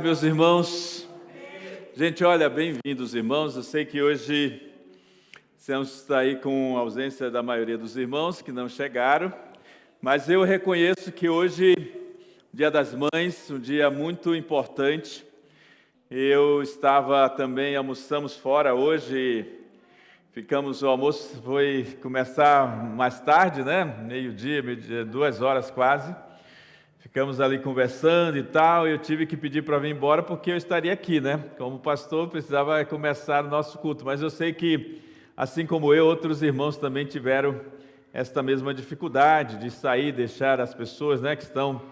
Meus irmãos, gente, olha, bem-vindos, irmãos. Eu sei que hoje estamos aí com a ausência da maioria dos irmãos que não chegaram, mas eu reconheço que hoje, Dia das Mães, um dia muito importante. Eu estava também, almoçamos fora hoje, o almoço foi começar mais tarde, né? Meio-dia, 2 horas quase. Ficamos ali conversando e tal, e eu tive que pedir para vir embora porque eu estaria aqui, né? Como pastor, precisava começar o nosso culto, mas eu sei que, assim como eu, outros irmãos também tiveram esta mesma dificuldade de sair, deixar as pessoas, né, que estão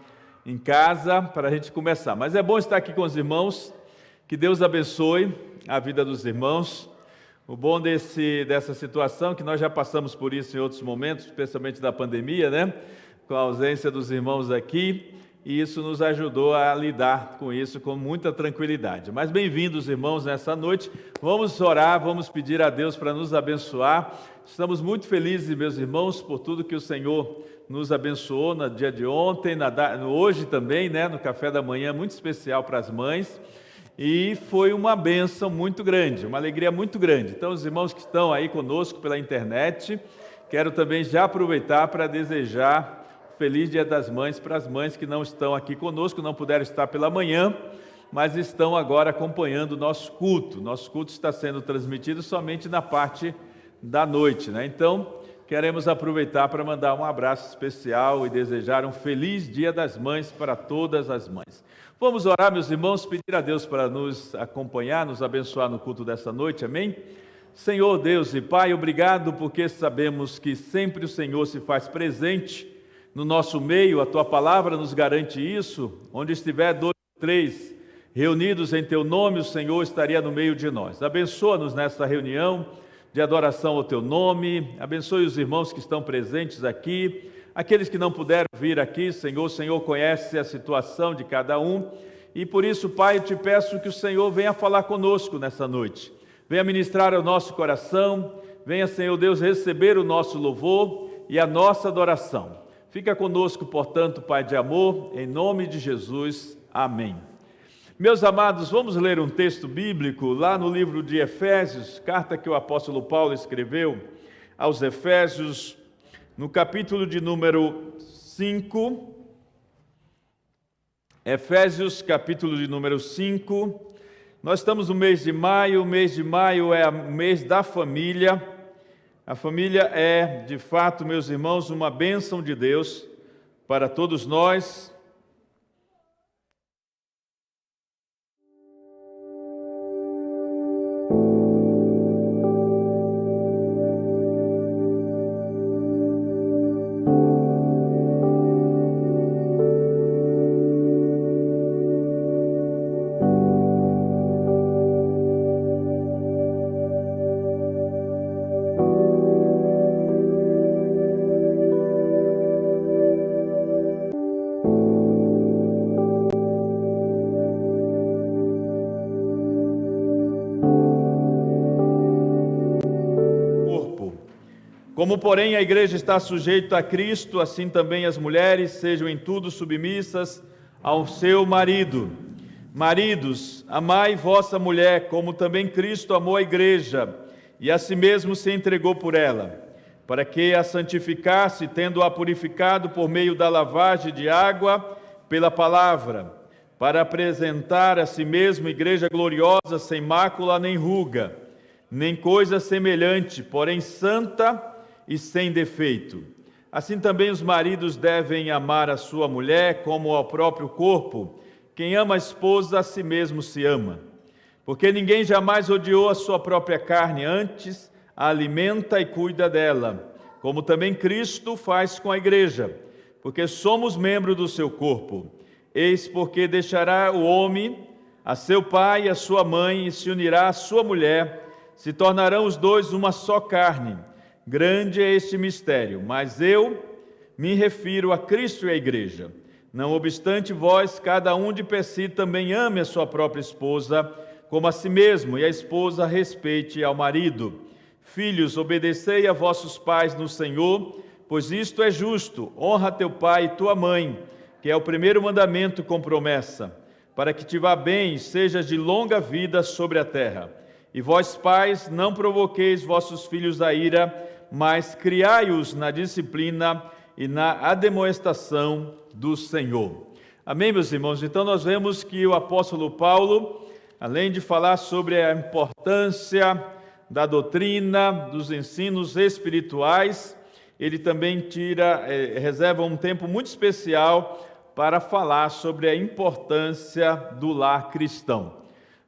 em casa para a gente começar. Mas é bom estar aqui com os irmãos, que Deus abençoe a vida dos irmãos. O bom dessa situação, que nós já passamos por isso em outros momentos, especialmente da pandemia, né? Com a ausência dos irmãos aqui, e isso nos ajudou a lidar com isso com muita tranquilidade. Mas bem-vindos, irmãos, nessa noite. Vamos orar, vamos pedir a Deus para nos abençoar. Estamos muito felizes, meus irmãos, por tudo que o Senhor nos abençoou no dia de ontem, hoje também, né? No café da manhã, muito especial para as mães. E foi uma bênção muito grande, uma alegria muito grande. Então, os irmãos que estão aí conosco pela internet, quero também já aproveitar para desejar Feliz Dia das Mães para as mães que não estão aqui conosco, não puderam estar pela manhã, mas estão agora acompanhando o nosso culto. Nosso culto está sendo transmitido somente na parte da noite, né? Então, queremos aproveitar para mandar um abraço especial e desejar um feliz Dia das Mães para todas as mães. Vamos orar, meus irmãos, pedir a Deus para nos acompanhar, nos abençoar no culto dessa noite, amém? Senhor Deus e Pai, obrigado porque sabemos que sempre o Senhor se faz presente no nosso meio, a Tua palavra nos garante isso. Onde estiver 2 ou 3 reunidos em Teu nome, o Senhor estaria no meio de nós. Abençoa-nos nessa reunião de adoração ao Teu nome, abençoe os irmãos que estão presentes aqui, aqueles que não puderam vir aqui, Senhor, o Senhor conhece a situação de cada um, e por isso, Pai, eu te peço que o Senhor venha falar conosco nessa noite, venha ministrar ao nosso coração, venha, Senhor Deus, receber o nosso louvor e a nossa adoração. Fica conosco, portanto, Pai de amor, em nome de Jesus. Amém. Meus amados, vamos ler um texto bíblico lá no livro de Efésios, carta que o apóstolo Paulo escreveu aos Efésios, no capítulo de número 5. Efésios, capítulo de número 5. Nós estamos no mês de maio. O mês de maio é o mês da família. A família é, de fato, meus irmãos, uma bênção de Deus para todos nós. Como, porém, a igreja está sujeita a Cristo, assim também as mulheres sejam em tudo submissas ao seu marido. Maridos, amai vossa mulher, como também Cristo amou a igreja, e a si mesmo se entregou por ela, para que a santificasse, tendo-a purificado por meio da lavagem de água pela palavra, para apresentar a si mesmo igreja gloriosa, sem mácula nem ruga, nem coisa semelhante, porém santa e sem defeito. Assim também os maridos devem amar a sua mulher como ao próprio corpo. Quem ama a esposa, a si mesmo se ama. Porque ninguém jamais odiou a sua própria carne, antes a alimenta e cuida dela, como também Cristo faz com a igreja, porque somos membros do seu corpo. Eis porque deixará o homem a seu pai e a sua mãe, e se unirá à sua mulher, se tornarão os dois uma só carne. Grande é este mistério, mas eu me refiro a Cristo e à igreja. Não obstante, vós, cada um de per si, também ame a sua própria esposa, como a si mesmo, e a esposa respeite ao marido. Filhos, obedecei a vossos pais no Senhor, pois isto é justo. Honra teu pai e tua mãe, que é o primeiro mandamento com promessa, para que te vá bem e sejas de longa vida sobre a terra. E vós, pais, não provoqueis vossos filhos a ira, mas criai-os na disciplina e na admoestação do Senhor. Amém, meus irmãos? Então nós vemos que o apóstolo Paulo, além de falar sobre a importância da doutrina, dos ensinos espirituais, ele também reserva um tempo muito especial para falar sobre a importância do lar cristão.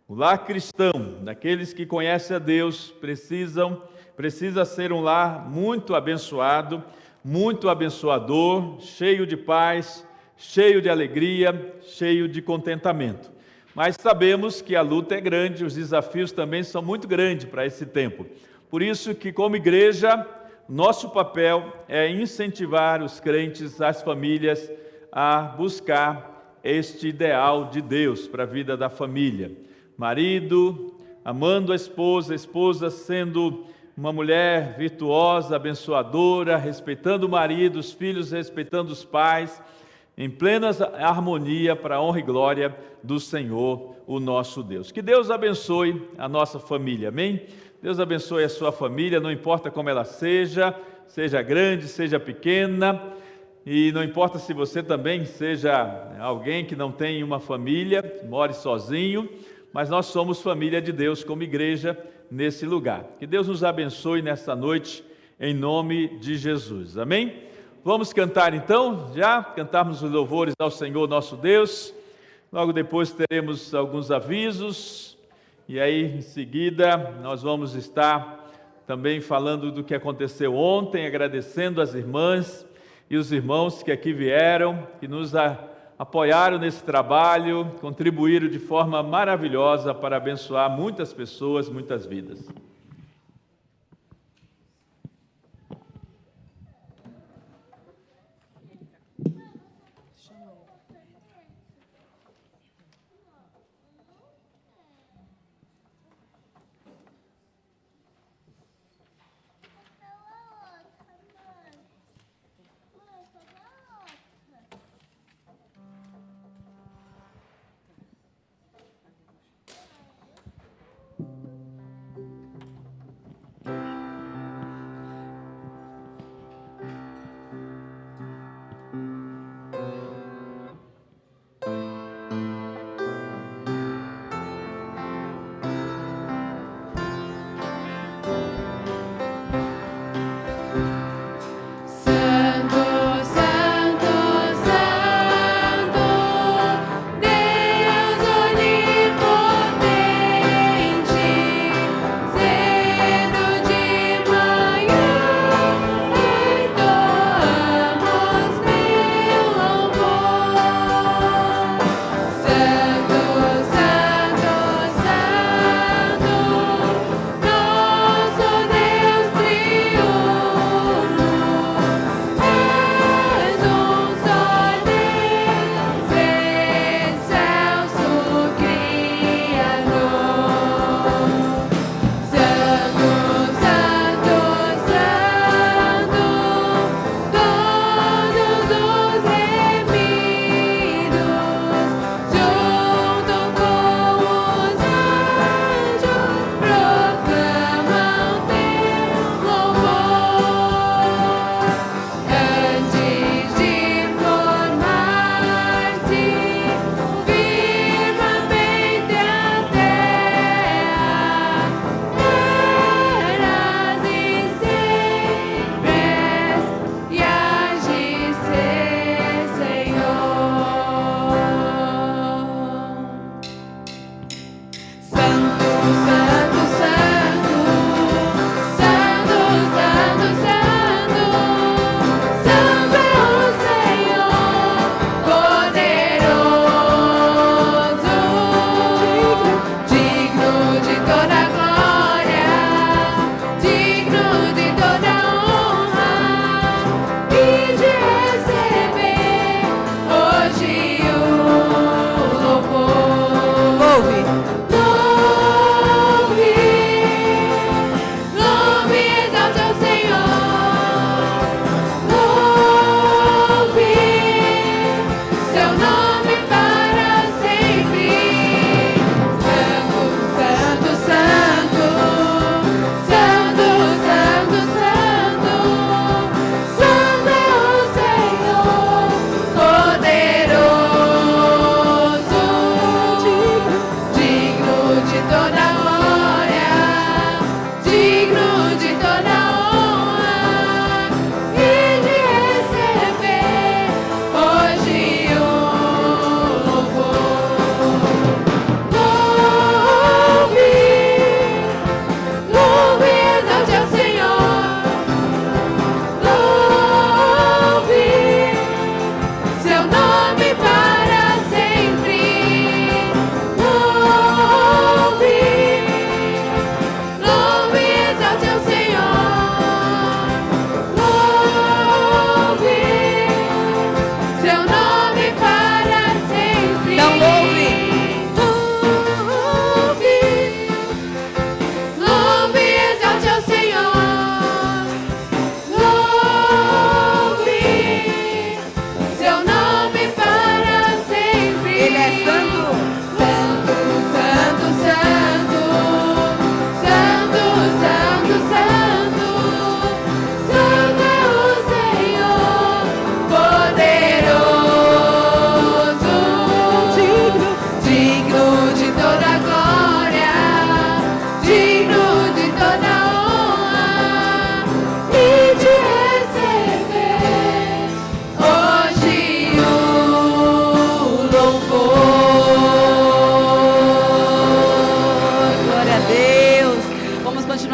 O lar cristão, daqueles que conhecem a Deus, precisa ser um lar muito abençoado, muito abençoador, cheio de paz, cheio de alegria, cheio de contentamento. Mas sabemos que a luta é grande, os desafios também são muito grandes para esse tempo. Por isso que, como igreja, nosso papel é incentivar os crentes, as famílias, a buscar este ideal de Deus para a vida da família. Marido amando a esposa sendo uma mulher virtuosa, abençoadora, respeitando o marido, os filhos respeitando os pais, em plena harmonia para a honra e glória do Senhor, o nosso Deus. Que Deus abençoe a nossa família, amém? Deus abençoe a sua família, não importa como ela seja grande, seja pequena, e não importa se você também seja alguém que não tem uma família, more sozinho, mas nós somos família de Deus como igreja nesse lugar. Que Deus nos abençoe nesta noite, em nome de Jesus. Amém? Vamos cantar então, já cantarmos os louvores ao Senhor nosso Deus. Logo depois teremos alguns avisos, e aí em seguida nós vamos estar também falando do que aconteceu ontem, agradecendo as irmãs e os irmãos que aqui vieram, que nos apoiaram nesse trabalho, contribuíram de forma maravilhosa para abençoar muitas pessoas, muitas vidas.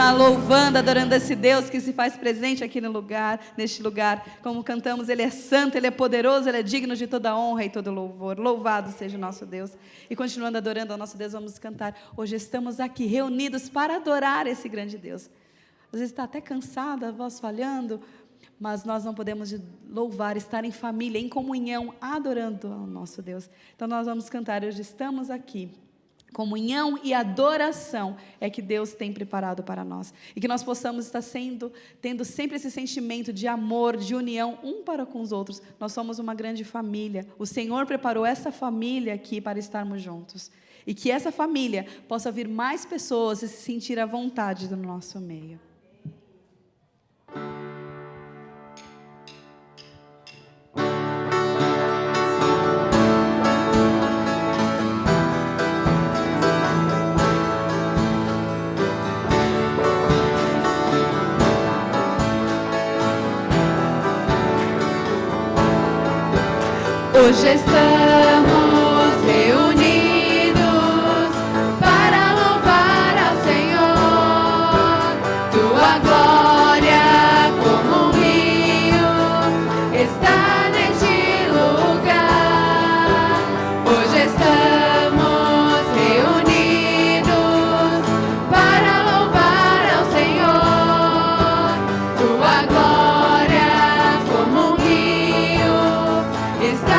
continuar louvando, adorando esse Deus que se faz presente aqui no lugar, neste lugar. Como cantamos, Ele é santo, Ele é poderoso, Ele é digno de toda honra e todo louvor. Louvado seja o nosso Deus. E continuando adorando ao nosso Deus, vamos cantar. Hoje estamos aqui reunidos para adorar esse grande Deus. Às vezes está até cansada, a voz falhando, mas nós não podemos louvar, estar em família, em comunhão, adorando ao nosso Deus. Então nós vamos cantar, hoje estamos aqui. Comunhão e adoração é que Deus tem preparado para nós. E que nós possamos estar tendo sempre esse sentimento de amor, de união, um para com os outros. Nós somos uma grande família. O Senhor preparou essa família aqui para estarmos juntos. E que essa família possa vir mais pessoas e se sentir à vontade do nosso meio. Hoje estamos reunidos para louvar ao Senhor. Tua glória como um rio está neste lugar. Hoje estamos reunidos para louvar ao Senhor. Tua glória como um rio está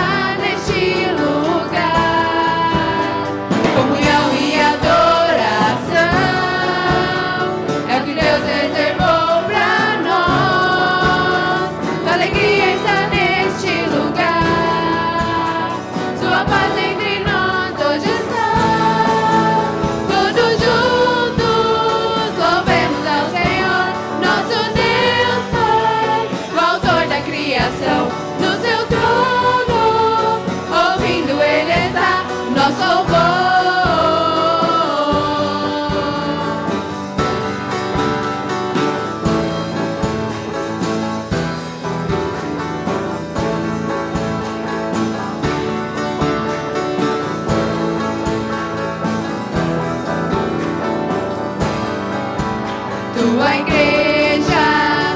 tua igreja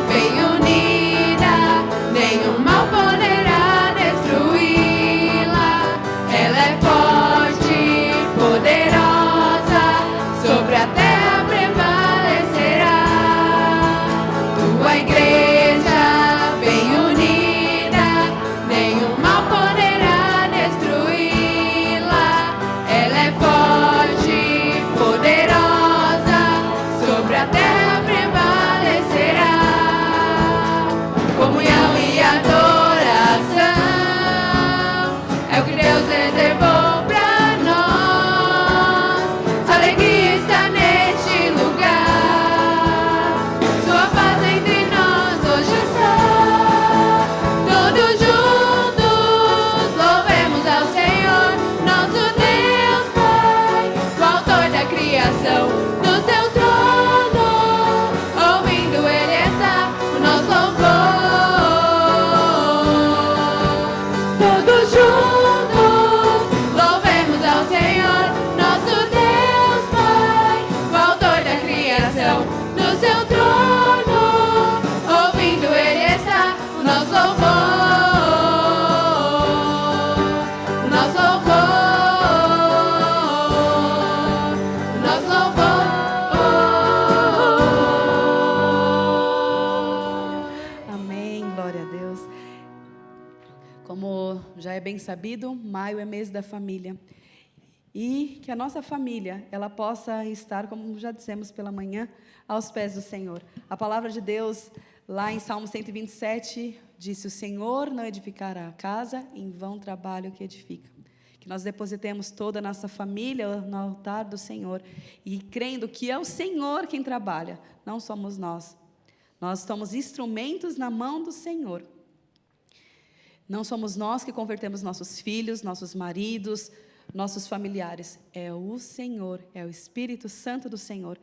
bem unida, nenhum mal poderá destruí-la. Ela é forte, poderosa, sobre a terra prevalecerá. Tua igreja bem unida, nenhum mal poderá destruí-la. Ela é forte, poderosa, sobre a terra comunhão e adoração é o que Deus reservou para nós. Alegria está neste lugar, sua paz entre nós hoje está. Todos juntos louvemos ao Senhor, nosso Deus Pai, o autor da criação, do seu trono, ouvindo Ele está o nosso louvor. É bem sabido, maio é mês da família. E que a nossa família, ela possa estar, como já dissemos pela manhã, aos pés do Senhor. A palavra de Deus, lá em Salmo 127, disse: o Senhor não edificará a casa, em vão trabalho que edifica. Que nós depositemos toda a nossa família no altar do Senhor, e crendo que é o Senhor quem trabalha, não somos nós. Nós somos instrumentos na mão do Senhor. Não somos nós que convertemos nossos filhos, nossos maridos, nossos familiares. É o Senhor, é o Espírito Santo do Senhor.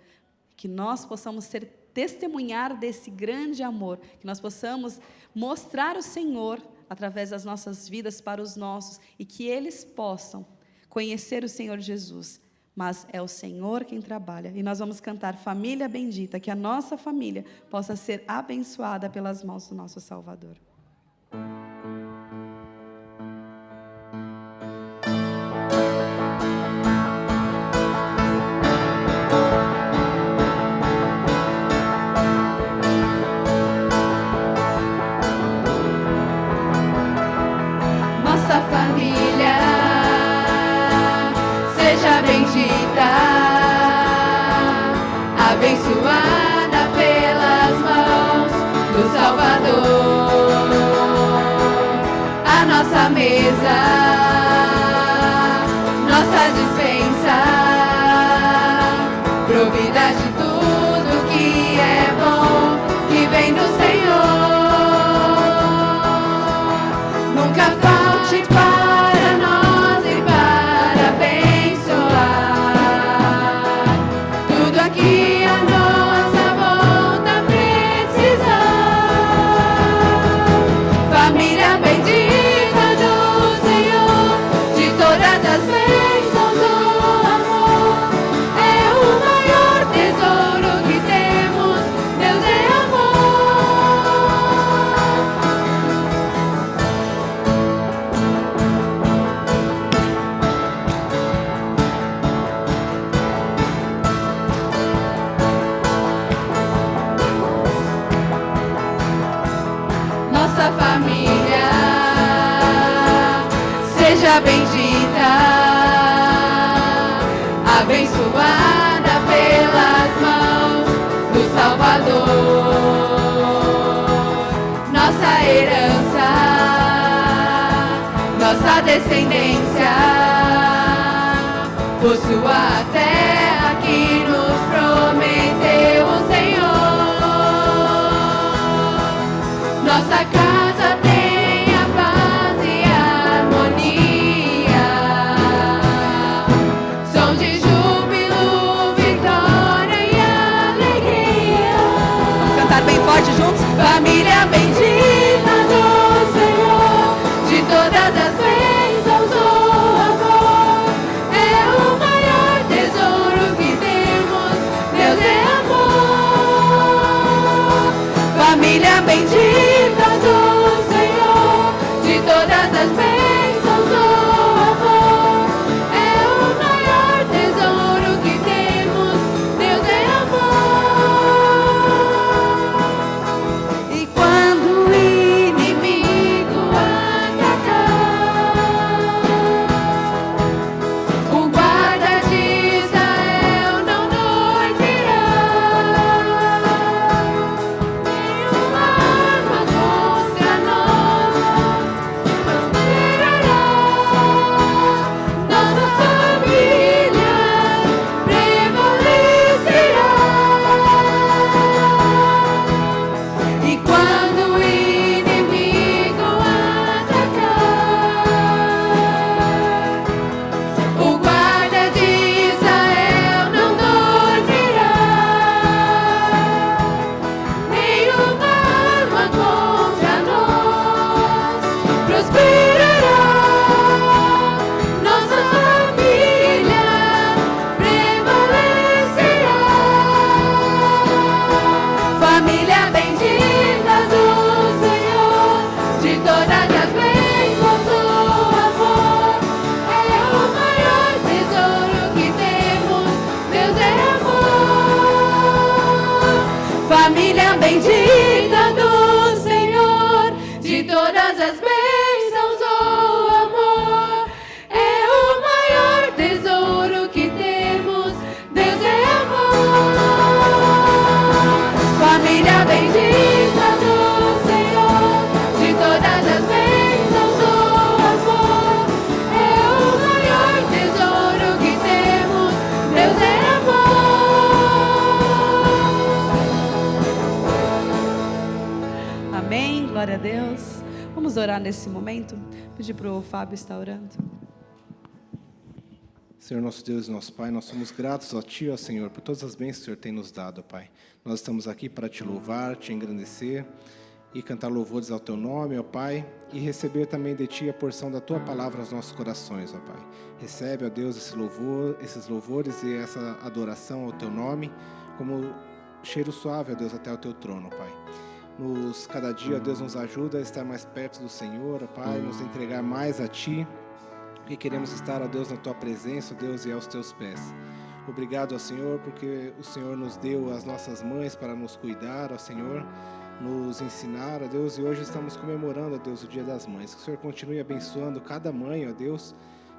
Que nós possamos testemunhar desse grande amor. Que nós possamos mostrar o Senhor através das nossas vidas para os nossos. E que eles possam conhecer o Senhor Jesus. mas é o Senhor quem trabalha. E nós vamos cantar Família Bendita, que a nossa família possa ser abençoada pelas mãos do nosso Salvador. Nossa família seja bendita, abençoada pelas mãos do Salvador. A nossa mesa, nossa dispensa, provida de tudo que é bom, que vem do Senhor. Nunca falte para nós e para abençoar tudo aqui a nossa volta precisar. Família bendita do Senhor, de todas as bênçãos o amor é o maior tesouro que temos. Deus é amor. Nossa família seja bendita, abençoada pelas mãos do Salvador. Nossa herança, nossa descendência, possua a terra que nos prometeu o Senhor. Nossa casa tenha paz e harmonia, som de júbilo, vitória e alegria. Vamos cantar bem forte juntos? Família bendita do Senhor, de todas as bênçãos o amor é o maior tesouro que temos. Deus é amor. Família bendita do Senhor, de todas as bênçãos o amor é o maior tesouro que temos. Deus é amor. E quando o inimigo atacar, o guarda de Israel não dormirá. Nenhuma arma contra nós prosperará. Nossa família prevalecerá. E quando o inimigo atacar, o guarda de Israel não dormirá. Nenhuma arma contra nós prosperará. Nossa família prevalecerá. Família bendita do Senhor, de todas as bênçãos o amor é o maior tesouro que temos. Deus é amor. Família bendita do Senhor, de todas as bênçãos o amor é o maior tesouro que temos. Deus é amor. Família bendita do Senhor, de todas as bênçãos o amor é o maior tesouro que temos. Deus é amor. Amém, glória a Deus. Vamos orar nesse momento? Pedir para o Fábio estar orando. Senhor nosso Deus e nosso Pai, nós somos gratos a Ti, ó Senhor, por todas as bênçãos que o Senhor tem nos dado, Pai. Nós estamos aqui para Te louvar, Te engrandecer e cantar louvores ao Teu nome, ó Pai, e receber também de Ti a porção da Tua palavra aos nossos corações, ó Pai. Recebe, ó Deus, esses louvores e essa adoração ao Teu nome, como cheiro suave, ó Deus, até o Teu trono, ó Pai. Cada dia, ó Deus, nos ajuda a estar mais perto do Senhor, ó Pai, nos entregar mais a Ti, e queremos estar, ó Deus, na Tua presença, ó Deus, e aos Teus pés. Obrigado, ó Senhor, porque o Senhor nos deu as nossas mães para nos cuidar, ó Senhor, nos ensinar, ó Deus, e hoje estamos comemorando, ó Deus, o Dia das Mães. Que o Senhor continue abençoando cada mãe, ó Deus,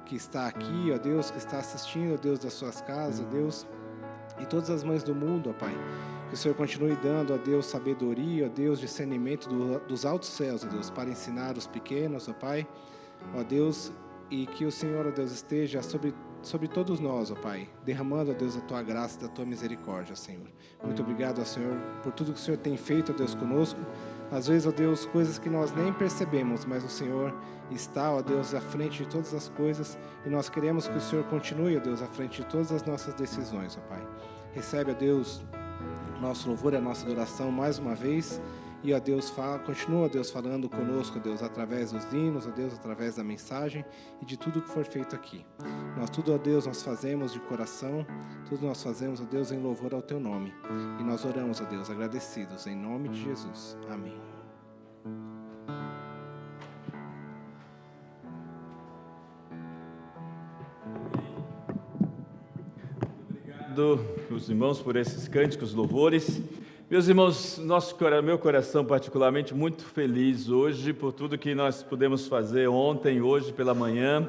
que está aqui, ó Deus, que está assistindo, ó Deus, das suas casas, ó Deus, e todas as mães do mundo, ó Pai. Que o Senhor continue dando, ó Deus, sabedoria, ó Deus, discernimento dos altos céus, ó Deus, para ensinar os pequenos, ó Pai, ó Deus, e que o Senhor, ó Deus, esteja sobre todos nós, ó Pai, derramando, ó Deus, a Tua graça e a Tua misericórdia, Senhor. Muito obrigado, ó Senhor, por tudo que o Senhor tem feito, ó Deus, conosco. Às vezes, ó Deus, coisas que nós nem percebemos, mas o Senhor está, ó Deus, à frente de todas as coisas, e nós queremos que o Senhor continue, ó Deus, à frente de todas as nossas decisões, ó Pai. Recebe, ó Deus, nosso louvor e a nossa adoração mais uma vez. E, ó Deus, continua, ó Deus, falando conosco, ó Deus, através dos hinos, ó Deus, através da mensagem e de tudo que for feito aqui. Tudo, ó Deus, nós fazemos de coração, tudo nós fazemos, ó Deus, em louvor ao Teu nome. E nós oramos, ó Deus, agradecidos, em nome de Jesus. Amém. Obrigado, os irmãos, por esses cânticos, louvores. Meus irmãos, meu coração particularmente muito feliz hoje por tudo que nós pudemos fazer ontem, hoje pela manhã,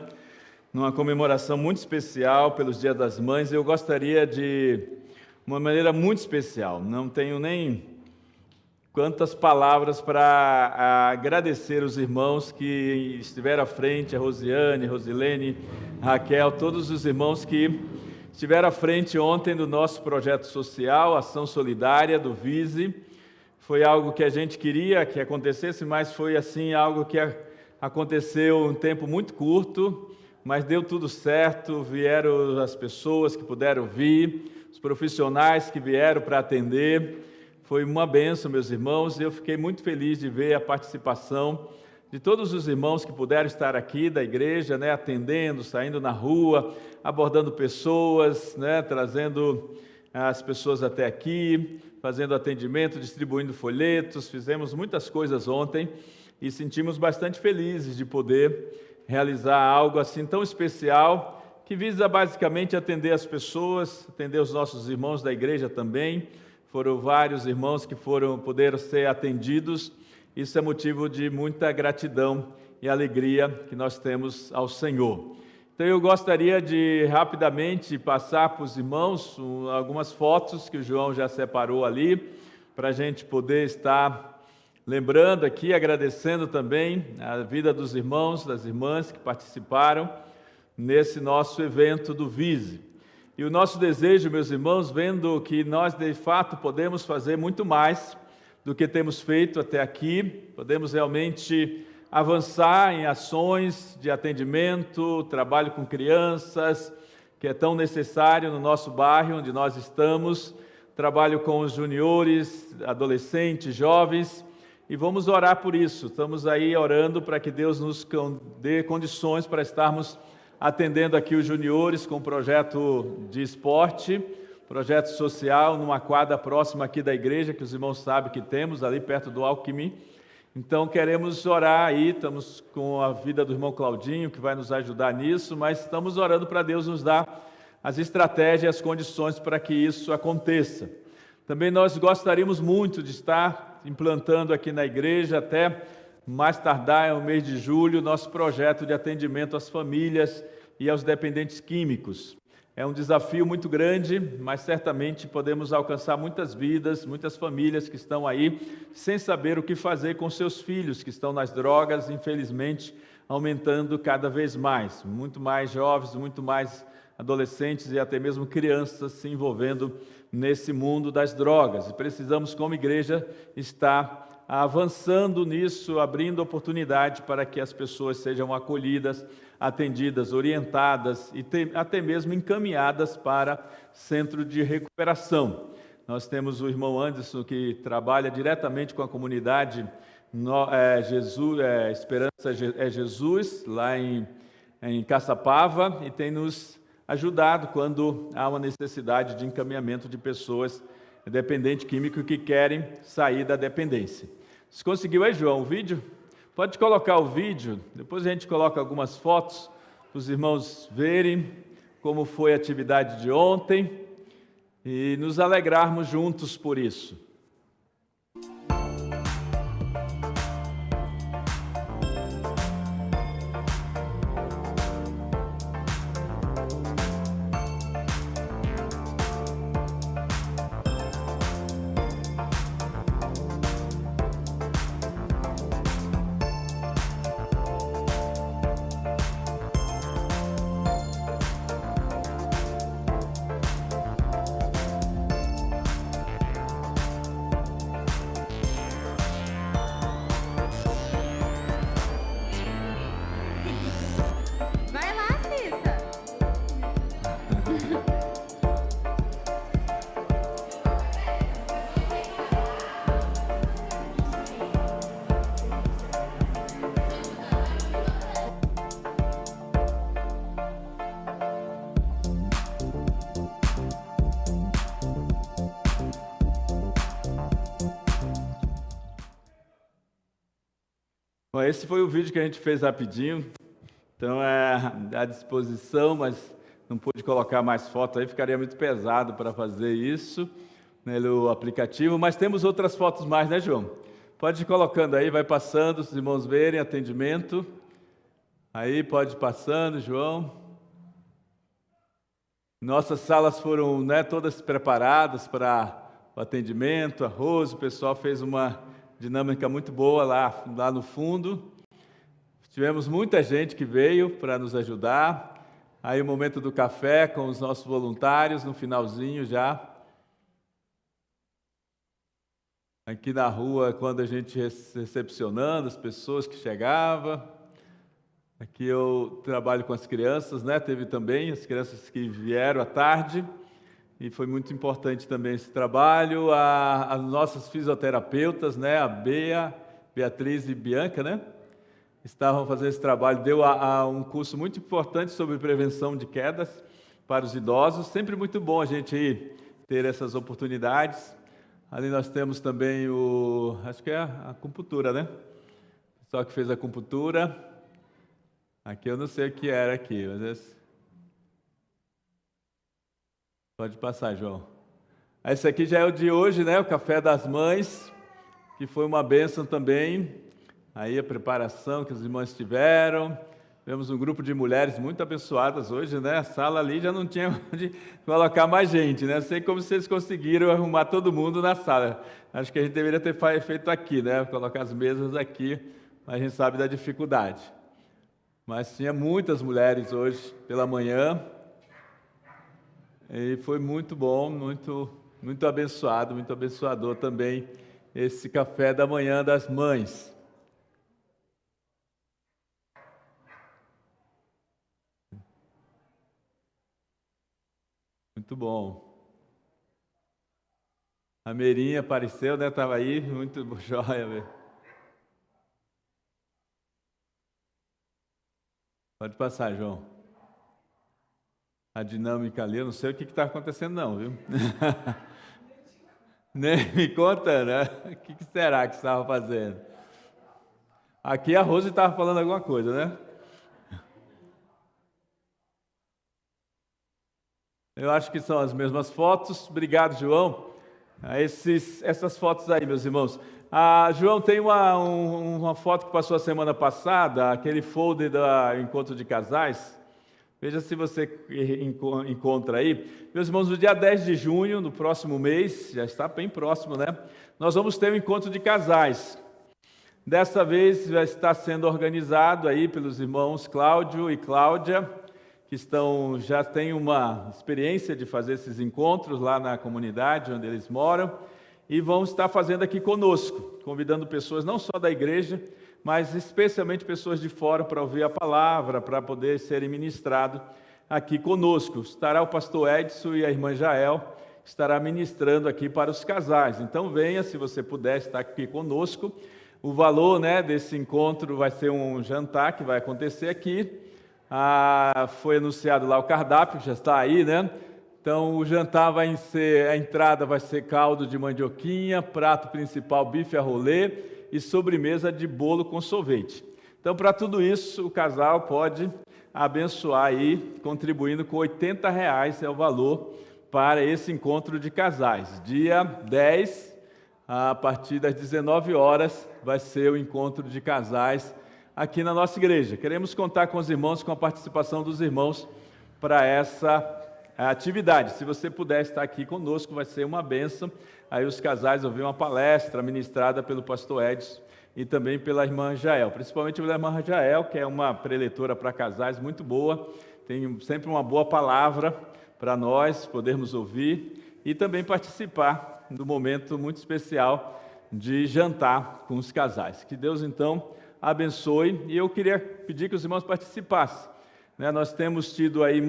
numa comemoração muito especial pelos Dias das Mães. Eu gostaria de uma maneira muito especial, não tenho nem quantas palavras para agradecer os irmãos que estiveram à frente, a Rosiane, Rosilene, a Raquel, todos os irmãos que estiveram à frente ontem do nosso projeto social, Ação Solidária, do Vise. Foi algo que a gente queria que acontecesse, mas foi assim algo que aconteceu em um tempo muito curto, mas deu tudo certo, vieram as pessoas que puderam vir, os profissionais que vieram para atender. Foi uma bênção, meus irmãos, e eu fiquei muito feliz de ver a participação de todos os irmãos que puderam estar aqui da igreja, né, atendendo, saindo na rua, abordando pessoas, né, trazendo as pessoas até aqui, fazendo atendimento, distribuindo folhetos. Fizemos muitas coisas ontem e sentimos bastante felizes de poder realizar algo assim tão especial, que visa basicamente atender as pessoas, atender os nossos irmãos da igreja também. Foram vários irmãos que puderam ser atendidos. Isso é motivo de muita gratidão e alegria que nós temos ao Senhor. Então eu gostaria de rapidamente passar para os irmãos algumas fotos que o João já separou ali, para a gente poder estar lembrando aqui, agradecendo também a vida dos irmãos, das irmãs que participaram nesse nosso evento do Vise. E o nosso desejo, meus irmãos, vendo que nós de fato podemos fazer muito mais do que temos feito até aqui, podemos realmente avançar em ações de atendimento, trabalho com crianças, que é tão necessário no nosso bairro onde nós estamos, trabalho com os juniores, adolescentes, jovens, e vamos orar por isso. Estamos aí orando para que Deus nos dê condições para estarmos atendendo aqui os juniores com um projeto de esporte, projeto social, numa quadra próxima aqui da igreja, que os irmãos sabem que temos, ali perto do Alquimim. Então, queremos orar aí, estamos com a vida do irmão Claudinho, que vai nos ajudar nisso, mas estamos orando para Deus nos dar as estratégias e as condições para que isso aconteça. Também nós gostaríamos muito de estar implantando aqui na igreja, até mais tardar, no mês de julho, nosso projeto de atendimento às famílias e aos dependentes químicos. É um desafio muito grande, mas certamente podemos alcançar muitas vidas, muitas famílias que estão aí sem saber o que fazer com seus filhos que estão nas drogas, infelizmente, aumentando cada vez mais. Muito mais jovens, muito mais adolescentes e até mesmo crianças se envolvendo nesse mundo das drogas. E precisamos, como igreja, estar avançando nisso, abrindo oportunidade para que as pessoas sejam acolhidas, atendidas, orientadas e até mesmo encaminhadas para centro de recuperação. Nós temos o irmão Anderson, que trabalha diretamente com a comunidade Esperança é Jesus, lá em Caçapava, e tem nos ajudado quando há uma necessidade de encaminhamento de pessoas dependentes químicos que querem sair da dependência. Você conseguiu aí, João, o vídeo? Pode colocar o vídeo, depois a gente coloca algumas fotos para os irmãos verem como foi a atividade de ontem e nos alegrarmos juntos por isso. Vai lá, Cissa. Bom, esse foi o vídeo que a gente fez rapidinho, então é à disposição, mas não pude colocar mais fotos aí, ficaria muito pesado para fazer isso no aplicativo, mas temos outras fotos mais, né, João? Pode ir colocando aí, vai passando, os irmãos verem, atendimento. Aí pode ir passando, João. Nossas salas foram, né, todas preparadas para o atendimento, arroz, o pessoal fez uma dinâmica muito boa lá no fundo. Tivemos muita gente que veio para nos ajudar. Aí o momento do café com os nossos voluntários, no finalzinho já. Aqui na rua, quando a gente recepcionando as pessoas que chegavam. Aqui eu trabalho com as crianças, né? Teve também as crianças que vieram à tarde. E foi muito importante também esse trabalho. As nossas fisioterapeutas, né? A Beatriz e Bianca, né? Estavam fazendo esse trabalho. Deu um curso muito importante sobre prevenção de quedas para os idosos. Sempre muito bom a gente ter essas oportunidades. Ali nós temos também acho que é a acupuntura, né? O pessoal que fez a acupuntura. Aqui eu não sei o que era aqui, mas pode passar, João. Esse aqui já é o de hoje, né? O Café das Mães, que foi uma bênção também. Aí a preparação que os irmãos tiveram. Tivemos um grupo de mulheres muito abençoadas hoje, né? A sala ali já não tinha onde colocar mais gente, né? Não sei como vocês conseguiram arrumar todo mundo na sala. Acho que a gente deveria ter feito aqui, né? Colocar as mesas aqui, mas a gente sabe da dificuldade. Mas tinha muitas mulheres hoje pela manhã. E foi muito bom, muito, muito abençoado, muito abençoador também esse café da manhã das mães. Muito bom. A Meirinha apareceu, né? Estava aí, muito joia, velho. Pode passar, João. A dinâmica ali, eu não sei o que está acontecendo não, viu? Nem me conta, né? O que será que estava fazendo? Aqui a Rose estava falando alguma coisa, né? Eu acho que são as mesmas fotos. Obrigado, João. Essas fotos aí, meus irmãos. João, tem uma foto que passou a semana passada, aquele folder do Encontro de Casais. Veja se você encontra aí. Meus irmãos, no dia 10 de junho, no próximo mês, já está bem próximo, né? Nós vamos ter um encontro de casais. Dessa vez vai estar sendo organizado aí pelos irmãos Cláudio e Cláudia, que já têm uma experiência de fazer esses encontros lá na comunidade onde eles moram, e vão estar fazendo aqui conosco, convidando pessoas não só da igreja, mas especialmente pessoas de fora para ouvir a palavra, para poder serem ministrados aqui conosco. Estará o pastor Edson e a irmã Jael, estará ministrando aqui para os casais. Então venha, se você puder estar aqui conosco. O valor, né, desse encontro vai ser um jantar que vai acontecer aqui. Foi anunciado lá o cardápio, já está aí, né? Então o jantar vai ser, a entrada vai ser caldo de mandioquinha, prato principal bife a rolê e sobremesa de bolo com sorvete. Então, para tudo isso, o casal pode abençoar aí, contribuindo com R$80 é o valor para esse encontro de casais. Dia 10, a partir das 19 horas, vai ser o encontro de casais aqui na nossa igreja. Queremos contar com os irmãos, com a participação dos irmãos para essa atividade. Se você puder estar aqui conosco, vai ser uma bênção. Aí os casais ouvir uma palestra ministrada pelo pastor Edson e também pela irmã Jael, principalmente pela irmã Jael, que é uma preletora para casais muito boa, tem sempre uma boa palavra para nós podermos ouvir e também participar do momento muito especial de jantar com os casais. Que Deus, então, abençoe. E eu queria pedir que os irmãos participassem. Nós temos tido aí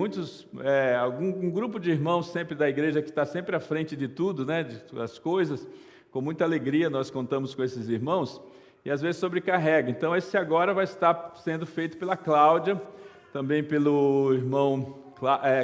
um grupo de irmãos sempre da igreja que está sempre à frente de tudo, das coisas. Com muita alegria nós contamos com esses irmãos e às vezes sobrecarrega. Então esse agora vai estar sendo feito pela Cláudia, também pelo irmão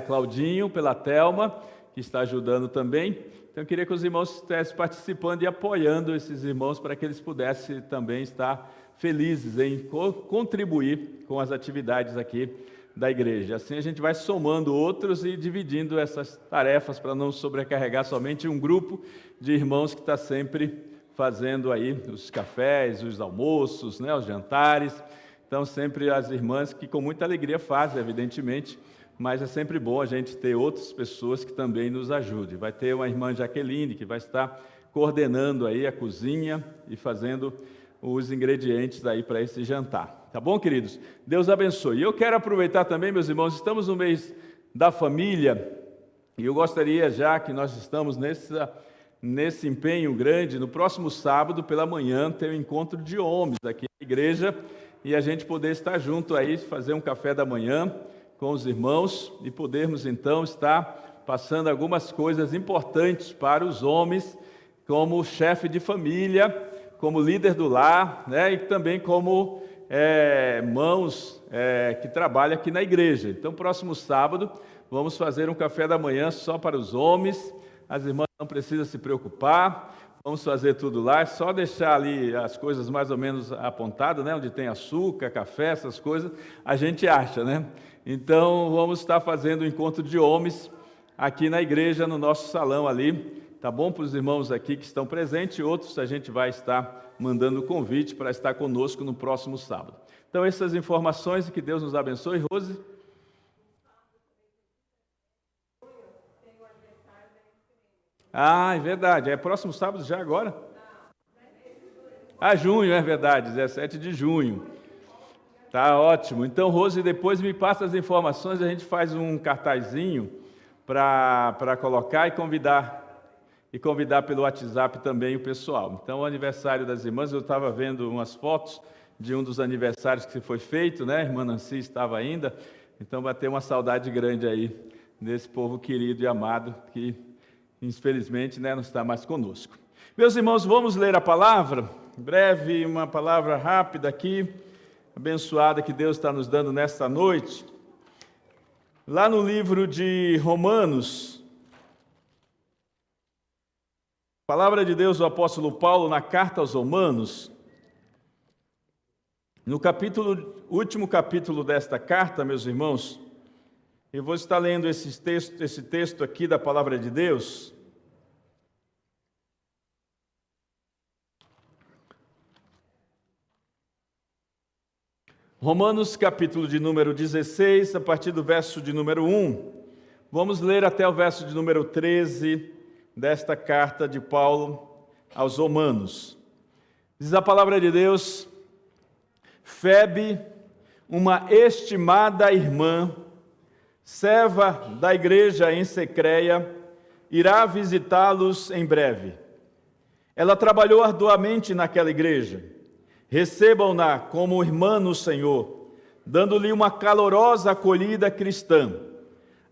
Claudinho, pela Thelma, que está ajudando também. Então eu queria que os irmãos estivessem participando e apoiando esses irmãos para que eles pudessem também estar felizes em contribuir com as atividades aqui da igreja. Assim a gente vai somando outros e dividindo essas tarefas para não sobrecarregar somente um grupo de irmãos que está sempre fazendo aí os cafés, os almoços, os jantares. Então sempre as irmãs que com muita alegria fazem, evidentemente, mas é sempre bom a gente ter outras pessoas que também nos ajudem. Vai ter uma irmã Jaqueline que vai estar coordenando aí a cozinha e fazendo os ingredientes aí para esse jantar. Tá bom, queridos? Deus abençoe. E eu quero aproveitar também, meus irmãos, estamos no mês da família e eu gostaria, já que nós estamos nesse empenho grande, no próximo sábado pela manhã ter um encontro de homens aqui na igreja e a gente poder estar junto aí, fazer um café da manhã com os irmãos e podermos então estar passando algumas coisas importantes para os homens, como chefe de família, como líder do lar, e também como mãos que trabalham aqui na igreja. Então, próximo sábado, vamos fazer um café da manhã só para os homens. As irmãs não precisam se preocupar, vamos fazer tudo lá, é só deixar ali as coisas mais ou menos apontadas, onde tem açúcar, café, essas coisas, a gente acha, Então, vamos estar fazendo um encontro de homens aqui na igreja, no nosso salão ali, tá bom? Para os irmãos aqui que estão presentes, outros a gente vai estar mandando convite para estar conosco no próximo sábado. Então, essas informações e que Deus nos abençoe. Rose? É verdade. É próximo sábado já agora? Junho, é verdade, 17 de junho. Tá ótimo. Então, Rose, depois me passa as informações, a gente faz um cartazinho para colocar e convidar pelo WhatsApp também o pessoal. Então, o aniversário das irmãs, eu estava vendo umas fotos de um dos aniversários que foi feito, A irmã Nancy estava ainda, então vai ter uma saudade grande aí desse povo querido e amado que, infelizmente, não está mais conosco. Meus irmãos, vamos ler a palavra, breve, uma palavra rápida aqui, abençoada que Deus está nos dando nesta noite. Lá no livro de Romanos, palavra de Deus, o apóstolo Paulo, na carta aos Romanos, no último capítulo desta carta, meus irmãos, eu vou estar lendo esse texto aqui da palavra de Deus. Romanos, capítulo de número 16, a partir do verso de número 1. Vamos ler até o verso de número 13 desta carta de Paulo aos Romanos. Diz a palavra de Deus: Febe, uma estimada irmã, serva da igreja em Secreia, irá visitá-los em breve. Ela trabalhou arduamente naquela igreja. Recebam-na como irmã no Senhor, dando-lhe uma calorosa acolhida cristã.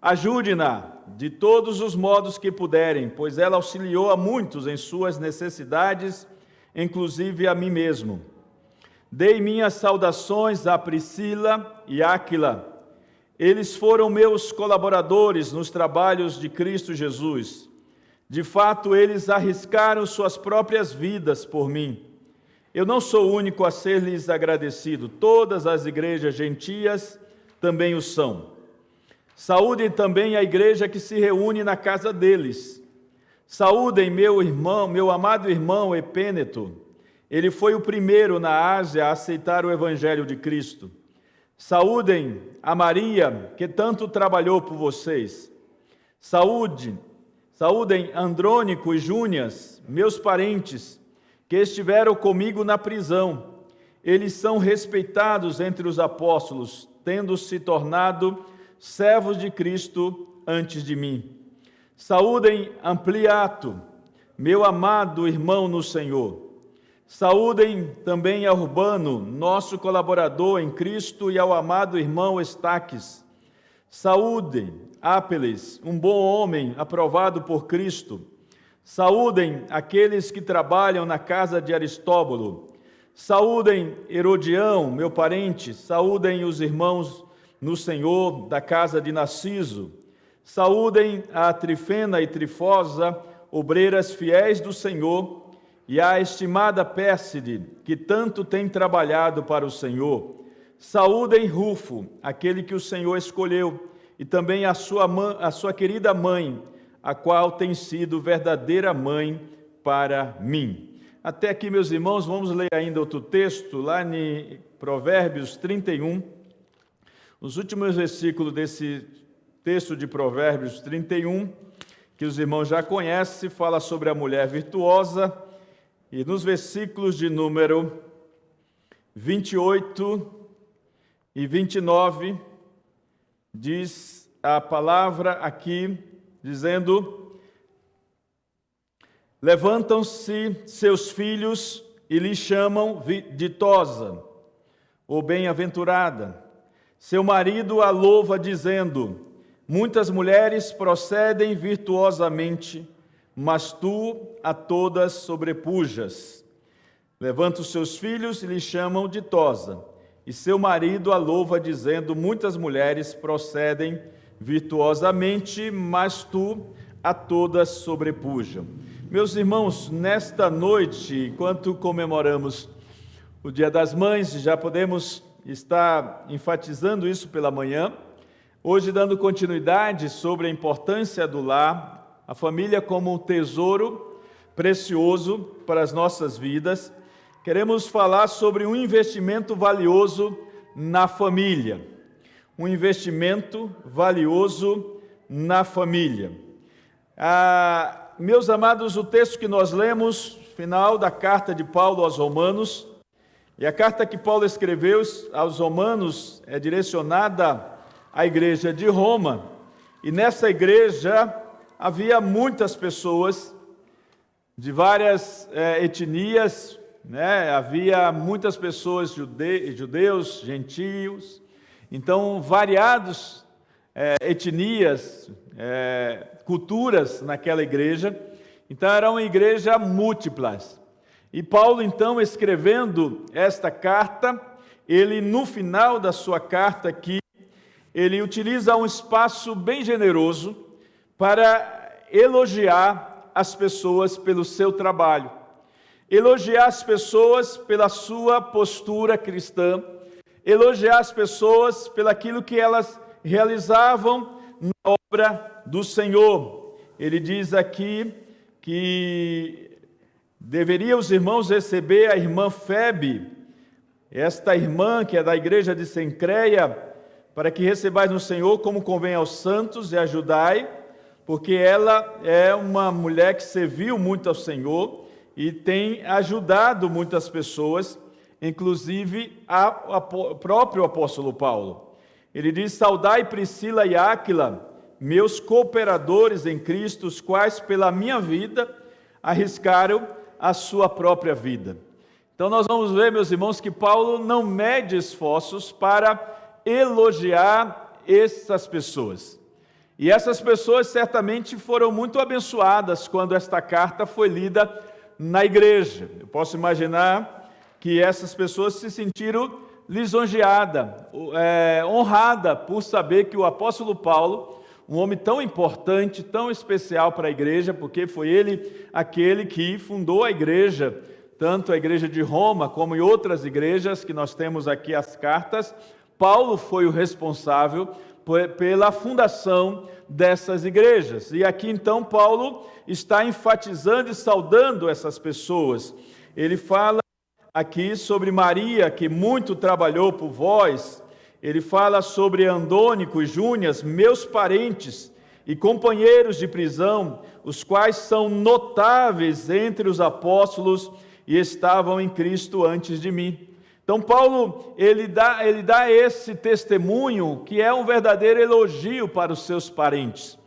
Ajude-na, de todos os modos que puderem, pois ela auxiliou a muitos em suas necessidades, inclusive a mim mesmo. Dei minhas saudações a Priscila e Áquila. Eles foram meus colaboradores nos trabalhos de Cristo Jesus. De fato, eles arriscaram suas próprias vidas por mim. Eu não sou o único a ser-lhes agradecido. Todas as igrejas gentias também o são. Saúdem também a igreja que se reúne na casa deles. Saúdem meu amado irmão Epêneto. Ele foi o primeiro na Ásia a aceitar o evangelho de Cristo. Saúdem a Maria, que tanto trabalhou por vocês. Saúdem Andrônico e Júnias, meus parentes, que estiveram comigo na prisão. Eles são respeitados entre os apóstolos, tendo se tornado servos de Cristo antes de mim. Saúdem Ampliato, meu amado irmão no Senhor. Saúdem também a Urbano, nosso colaborador em Cristo, e ao amado irmão Estaques. Saúdem Ápeles, um bom homem aprovado por Cristo. Saúdem aqueles que trabalham na casa de Aristóbulo. Saúdem Herodião, meu parente. Saúdem os irmãos no Senhor da casa de Narciso. Saúdem a Trifena e Trifosa, obreiras fiéis do Senhor, e a estimada Pérside, que tanto tem trabalhado para o Senhor. Saúdem Rufo, aquele que o Senhor escolheu, e também a sua querida mãe, a qual tem sido verdadeira mãe para mim. Até aqui, meus irmãos, vamos ler ainda outro texto, lá em Provérbios 31. Os últimos versículos desse texto de Provérbios 31, que os irmãos já conhecem, fala sobre a mulher virtuosa, e nos versículos de número 28 e 29, diz a palavra aqui, dizendo: levantam-se seus filhos e lhe chamam ditosa, ou bem-aventurada. Seu marido a louva, dizendo: muitas mulheres procedem virtuosamente, mas tu a todas sobrepujas. Levanta os seus filhos e lhe chamam ditosa, e seu marido a louva, dizendo: muitas mulheres procedem virtuosamente, mas tu a todas sobrepujam. Meus irmãos, nesta noite, enquanto comemoramos o Dia das Mães, já podemos estar enfatizando isso pela manhã, hoje dando continuidade sobre a importância do lar, a família como um tesouro precioso para as nossas vidas. Queremos falar sobre um investimento valioso na família. Um investimento valioso na família. Meus amados, o texto que nós lemos, final da carta de Paulo aos Romanos, e a carta que Paulo escreveu aos Romanos é direcionada à igreja de Roma, e nessa igreja havia muitas pessoas de várias etnias, né? Havia muitas pessoas judeus, gentios, então variados etnias, culturas naquela igreja. Então era uma igreja múltiplas. E Paulo, então, escrevendo esta carta, ele no final da sua carta aqui, ele utiliza um espaço bem generoso para elogiar as pessoas pelo seu trabalho, elogiar as pessoas pela sua postura cristã, elogiar as pessoas pelaquilo que elas realizavam na obra do Senhor. Ele diz aqui que deveria os irmãos receber a irmã Febe, esta irmã que é da igreja de Cencreia, para que recebais no Senhor como convém aos santos e ajudai, porque ela é uma mulher que serviu muito ao Senhor e tem ajudado muitas pessoas, inclusive o próprio apóstolo Paulo. Ele diz: saudai Priscila e Áquila, meus cooperadores em Cristo, os quais pela minha vida arriscaram a sua própria vida. Então nós vamos ver, meus irmãos, que Paulo não mede esforços para elogiar essas pessoas. E essas pessoas certamente foram muito abençoadas quando esta carta foi lida na igreja. Eu posso imaginar que essas pessoas se sentiram lisonjeadas, honradas por saber que o apóstolo Paulo, um homem tão importante, tão especial para a igreja, porque foi ele aquele que fundou a igreja, tanto a igreja de Roma como em outras igrejas que nós temos aqui as cartas. Paulo foi o responsável pela fundação dessas igrejas. E aqui então Paulo está enfatizando e saudando essas pessoas. Ele fala aqui sobre Maria, que muito trabalhou por vós. Ele fala sobre Andônico e Júnias, meus parentes e companheiros de prisão, os quais são notáveis entre os apóstolos e estavam em Cristo antes de mim. Então Paulo, ele dá esse testemunho que é um verdadeiro elogio para os seus parentes.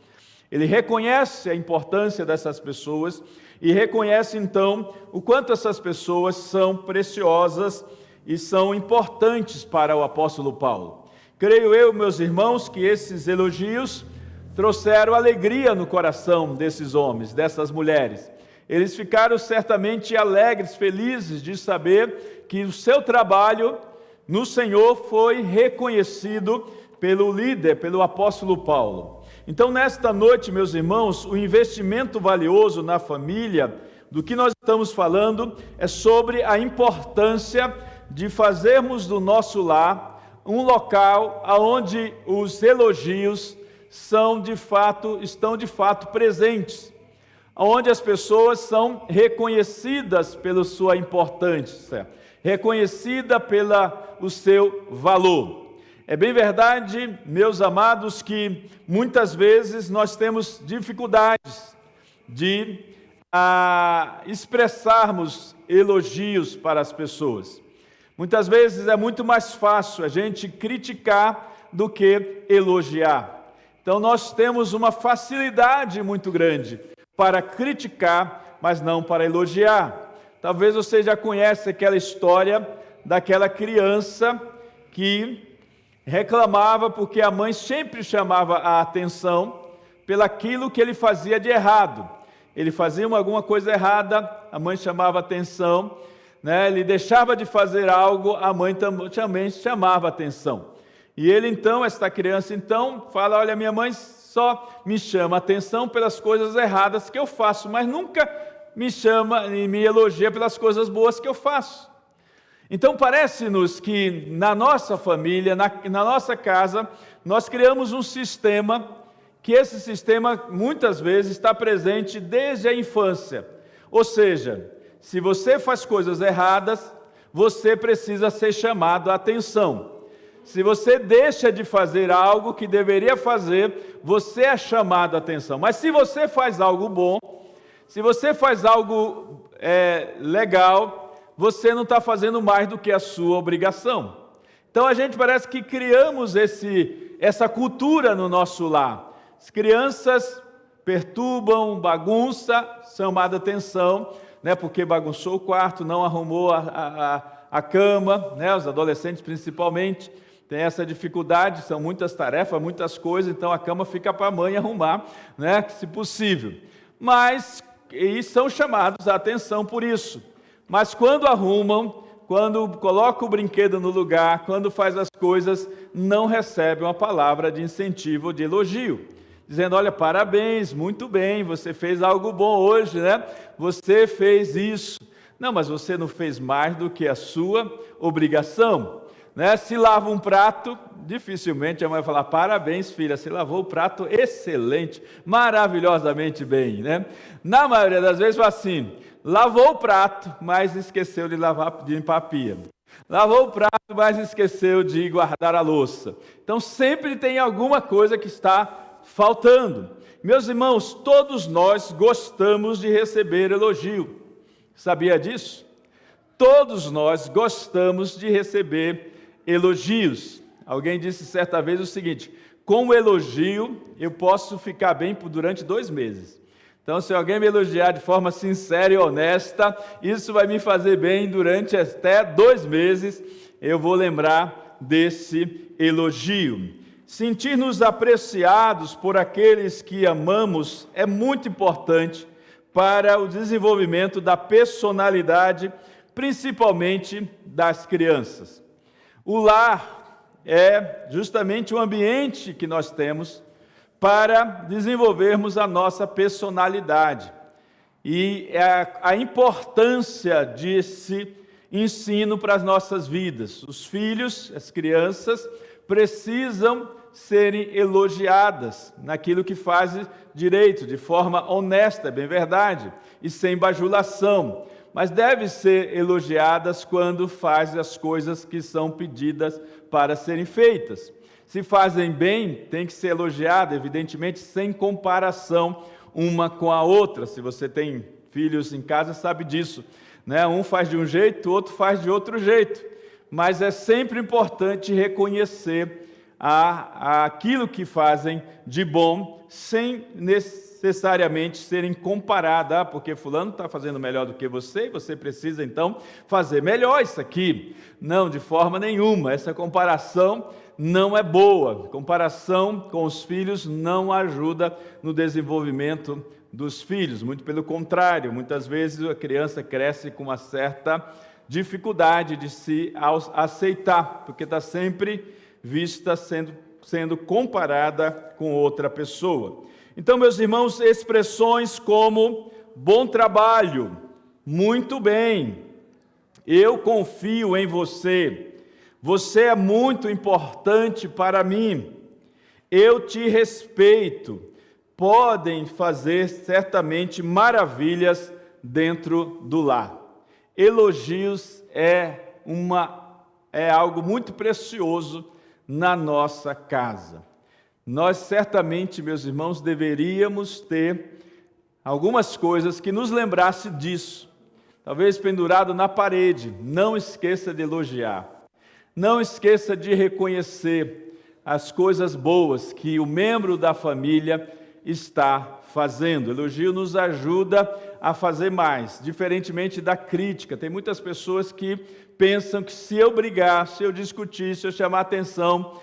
Ele reconhece a importância dessas pessoas e reconhece então o quanto essas pessoas são preciosas e são importantes para o apóstolo Paulo. Creio eu, meus irmãos, que esses elogios trouxeram alegria no coração desses homens, dessas mulheres. Eles ficaram certamente alegres, felizes de saber que o seu trabalho no Senhor foi reconhecido pelo líder, pelo apóstolo Paulo. Então, nesta noite, meus irmãos, o investimento valioso na família, do que nós estamos falando, é sobre a importância de fazermos do nosso lar um local onde os elogios estão de fato presentes, onde as pessoas são reconhecidas pela sua importância, reconhecida pelo seu valor. É bem verdade, meus amados, que muitas vezes nós temos dificuldades de expressarmos elogios para as pessoas. Muitas vezes é muito mais fácil a gente criticar do que elogiar. Então nós temos uma facilidade muito grande para criticar, mas não para elogiar. Talvez você já conheça aquela história daquela criança que reclamava porque a mãe sempre chamava a atenção pelaquilo que ele fazia de errado. Ele fazia alguma coisa errada, a mãe chamava a atenção, né? Ele deixava de fazer algo, a mãe também chamava a atenção. E ele então, esta criança então, fala, olha, minha mãe só me chama a atenção pelas coisas erradas que eu faço, mas nunca me chama e me elogia pelas coisas boas que eu faço. Então parece-nos que na nossa família, na nossa casa, nós criamos um sistema, que esse sistema muitas vezes está presente desde a infância. Ou seja, se você faz coisas erradas, você precisa ser chamado a atenção. Se você deixa de fazer algo que deveria fazer, você é chamado a atenção. Mas se você faz algo bom, se você faz algo legal, você não está fazendo mais do que a sua obrigação. Então a gente parece que criamos essa cultura no nosso lar. As crianças perturbam, bagunçam, chamada atenção, né, porque bagunçou o quarto, não arrumou a cama, né, os adolescentes principalmente têm essa dificuldade, são muitas tarefas, muitas coisas, então a cama fica para a mãe arrumar, né, se possível. E são chamados a atenção por isso. Mas quando arrumam, quando colocam o brinquedo no lugar, quando faz as coisas, não recebem uma palavra de incentivo ou de elogio, dizendo, olha, parabéns, muito bem, você fez algo bom hoje, né? Você fez isso. Não, mas você não fez mais do que a sua obrigação, né? Se lava um prato, dificilmente a mãe vai falar, parabéns, filha, você lavou o prato excelente, maravilhosamente bem, né? Na maioria das vezes fala assim, lavou o prato, mas esqueceu de limpar a pia. Lavou o prato, mas esqueceu de guardar a louça. Então sempre tem alguma coisa que está faltando. Meus irmãos, todos nós gostamos de receber elogio. Sabia disso? Todos nós gostamos de receber elogios. Alguém disse certa vez o seguinte, com o elogio eu posso ficar bem durante 2 meses. Então, se alguém me elogiar de forma sincera e honesta, isso vai me fazer bem durante até 2 meses, eu vou lembrar desse elogio. sentir-nos apreciados por aqueles que amamos é muito importante para o desenvolvimento da personalidade, principalmente das crianças. O lar é justamente o ambiente que nós temos para desenvolvermos a nossa personalidade. E a importância desse ensino para as nossas vidas. Os filhos, as crianças, precisam serem elogiadas naquilo que fazem direito, de forma honesta, bem verdade, e sem bajulação. Mas devem ser elogiadas quando fazem as coisas que são pedidas para serem feitas. Se fazem bem, tem que ser elogiada, evidentemente, sem comparação uma com a outra. Se você tem filhos em casa, sabe disso, né? Um faz de um jeito, o outro faz de outro jeito. Mas é sempre importante reconhecer aquilo que fazem de bom, sem necessariamente serem comparadas, porque fulano está fazendo melhor do que você, e você precisa então fazer melhor isso aqui. Não, de forma nenhuma, essa comparação não é boa. Comparação com os filhos não ajuda no desenvolvimento dos filhos, muito pelo contrário, muitas vezes a criança cresce com uma certa dificuldade de se aceitar, porque está sempre vista sendo comparada com outra pessoa. Então, meus irmãos, expressões como bom trabalho, muito bem, eu confio em você, você é muito importante para mim, eu te respeito, podem fazer certamente maravilhas dentro do lar. Elogios é algo muito precioso na nossa casa. Nós certamente, meus irmãos, deveríamos ter algumas coisas que nos lembrasse disso. Talvez pendurado na parede. Não esqueça de elogiar. Não esqueça de reconhecer as coisas boas que o membro da família está fazendo. O elogio nos ajuda a fazer mais, diferentemente da crítica. Tem muitas pessoas que pensam que se eu brigar, se eu discutir, se eu chamar atenção,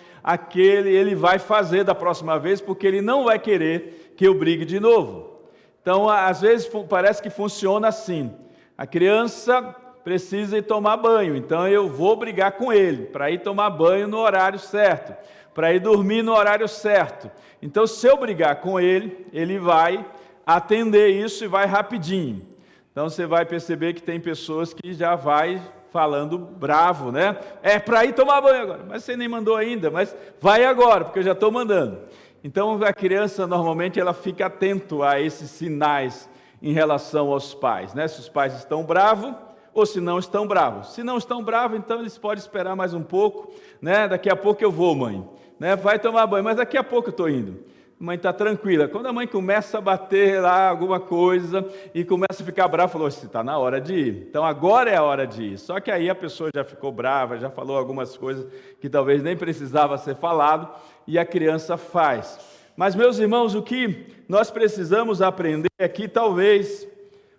ele vai fazer da próxima vez, porque ele não vai querer que eu brigue de novo. Então, às vezes, parece que funciona assim. A criança precisa ir tomar banho, então eu vou brigar com ele, para ir tomar banho no horário certo, para ir dormir no horário certo. Então, se eu brigar com ele, ele vai atender isso e vai rapidinho. Então, você vai perceber que tem pessoas que já vai falando bravo, né? É para ir tomar banho agora, mas você nem mandou ainda, mas vai agora, porque eu já estou mandando. Então, a criança, normalmente, ela fica atento a esses sinais em relação aos pais, né? Se os pais estão bravos ou se não estão bravos. Se não estão bravos, então eles podem esperar mais um pouco, né? Daqui a pouco eu vou, mãe, né? Vai tomar banho, mas daqui a pouco eu estou indo. A mãe está tranquila. Quando a mãe começa a bater lá alguma coisa e começa a ficar brava, falou, está na hora de ir. Então agora é a hora de ir. Só que aí a pessoa já ficou brava, já falou algumas coisas que talvez nem precisava ser falado e a criança faz. Mas, meus irmãos, o que nós precisamos aprender é que talvez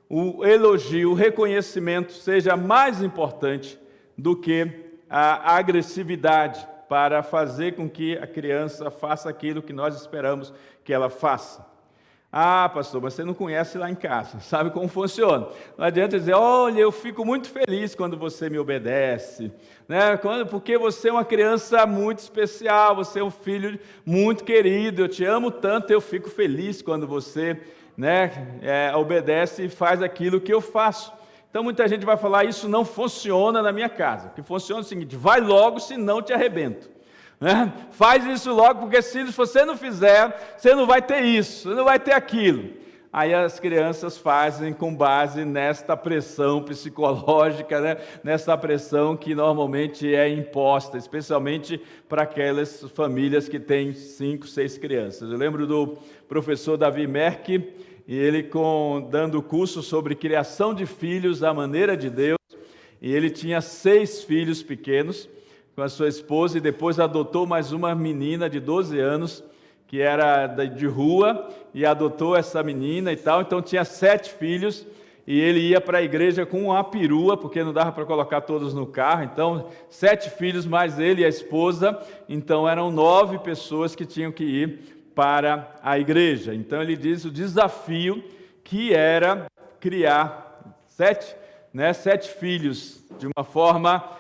o elogio, o reconhecimento seja mais importante do que a agressividade, para fazer com que a criança faça aquilo que nós esperamos que ela faça. Ah, pastor, mas você não conhece lá em casa, sabe como funciona. Não adianta dizer, olha, eu fico muito feliz quando você me obedece, né? Porque você é uma criança muito especial, você é um filho muito querido, eu te amo tanto, eu fico feliz quando você, né, obedece e faz aquilo que eu faço. Então, muita gente vai falar, isso não funciona na minha casa. O que funciona é o seguinte, vai logo, senão te arrebento. Né? Faz isso logo, porque se você não fizer, você não vai ter isso, você não vai ter aquilo. Aí as crianças fazem com base nesta pressão psicológica, né? Nessa pressão que normalmente é imposta, especialmente para aquelas famílias que têm 5, 6 crianças. Eu lembro do professor Davi Merck, e ele dando curso sobre criação de filhos à maneira de Deus, e ele tinha 6 filhos pequenos com a sua esposa, e depois adotou mais uma menina de 12 anos, que era de rua, e adotou essa menina e tal, então tinha 7 filhos, e ele ia para a igreja com uma perua, porque não dava para colocar todos no carro, então 7 filhos mais ele e a esposa, então eram 9 pessoas que tinham que ir para a igreja. Então ele diz o desafio que era criar 7 filhos de uma forma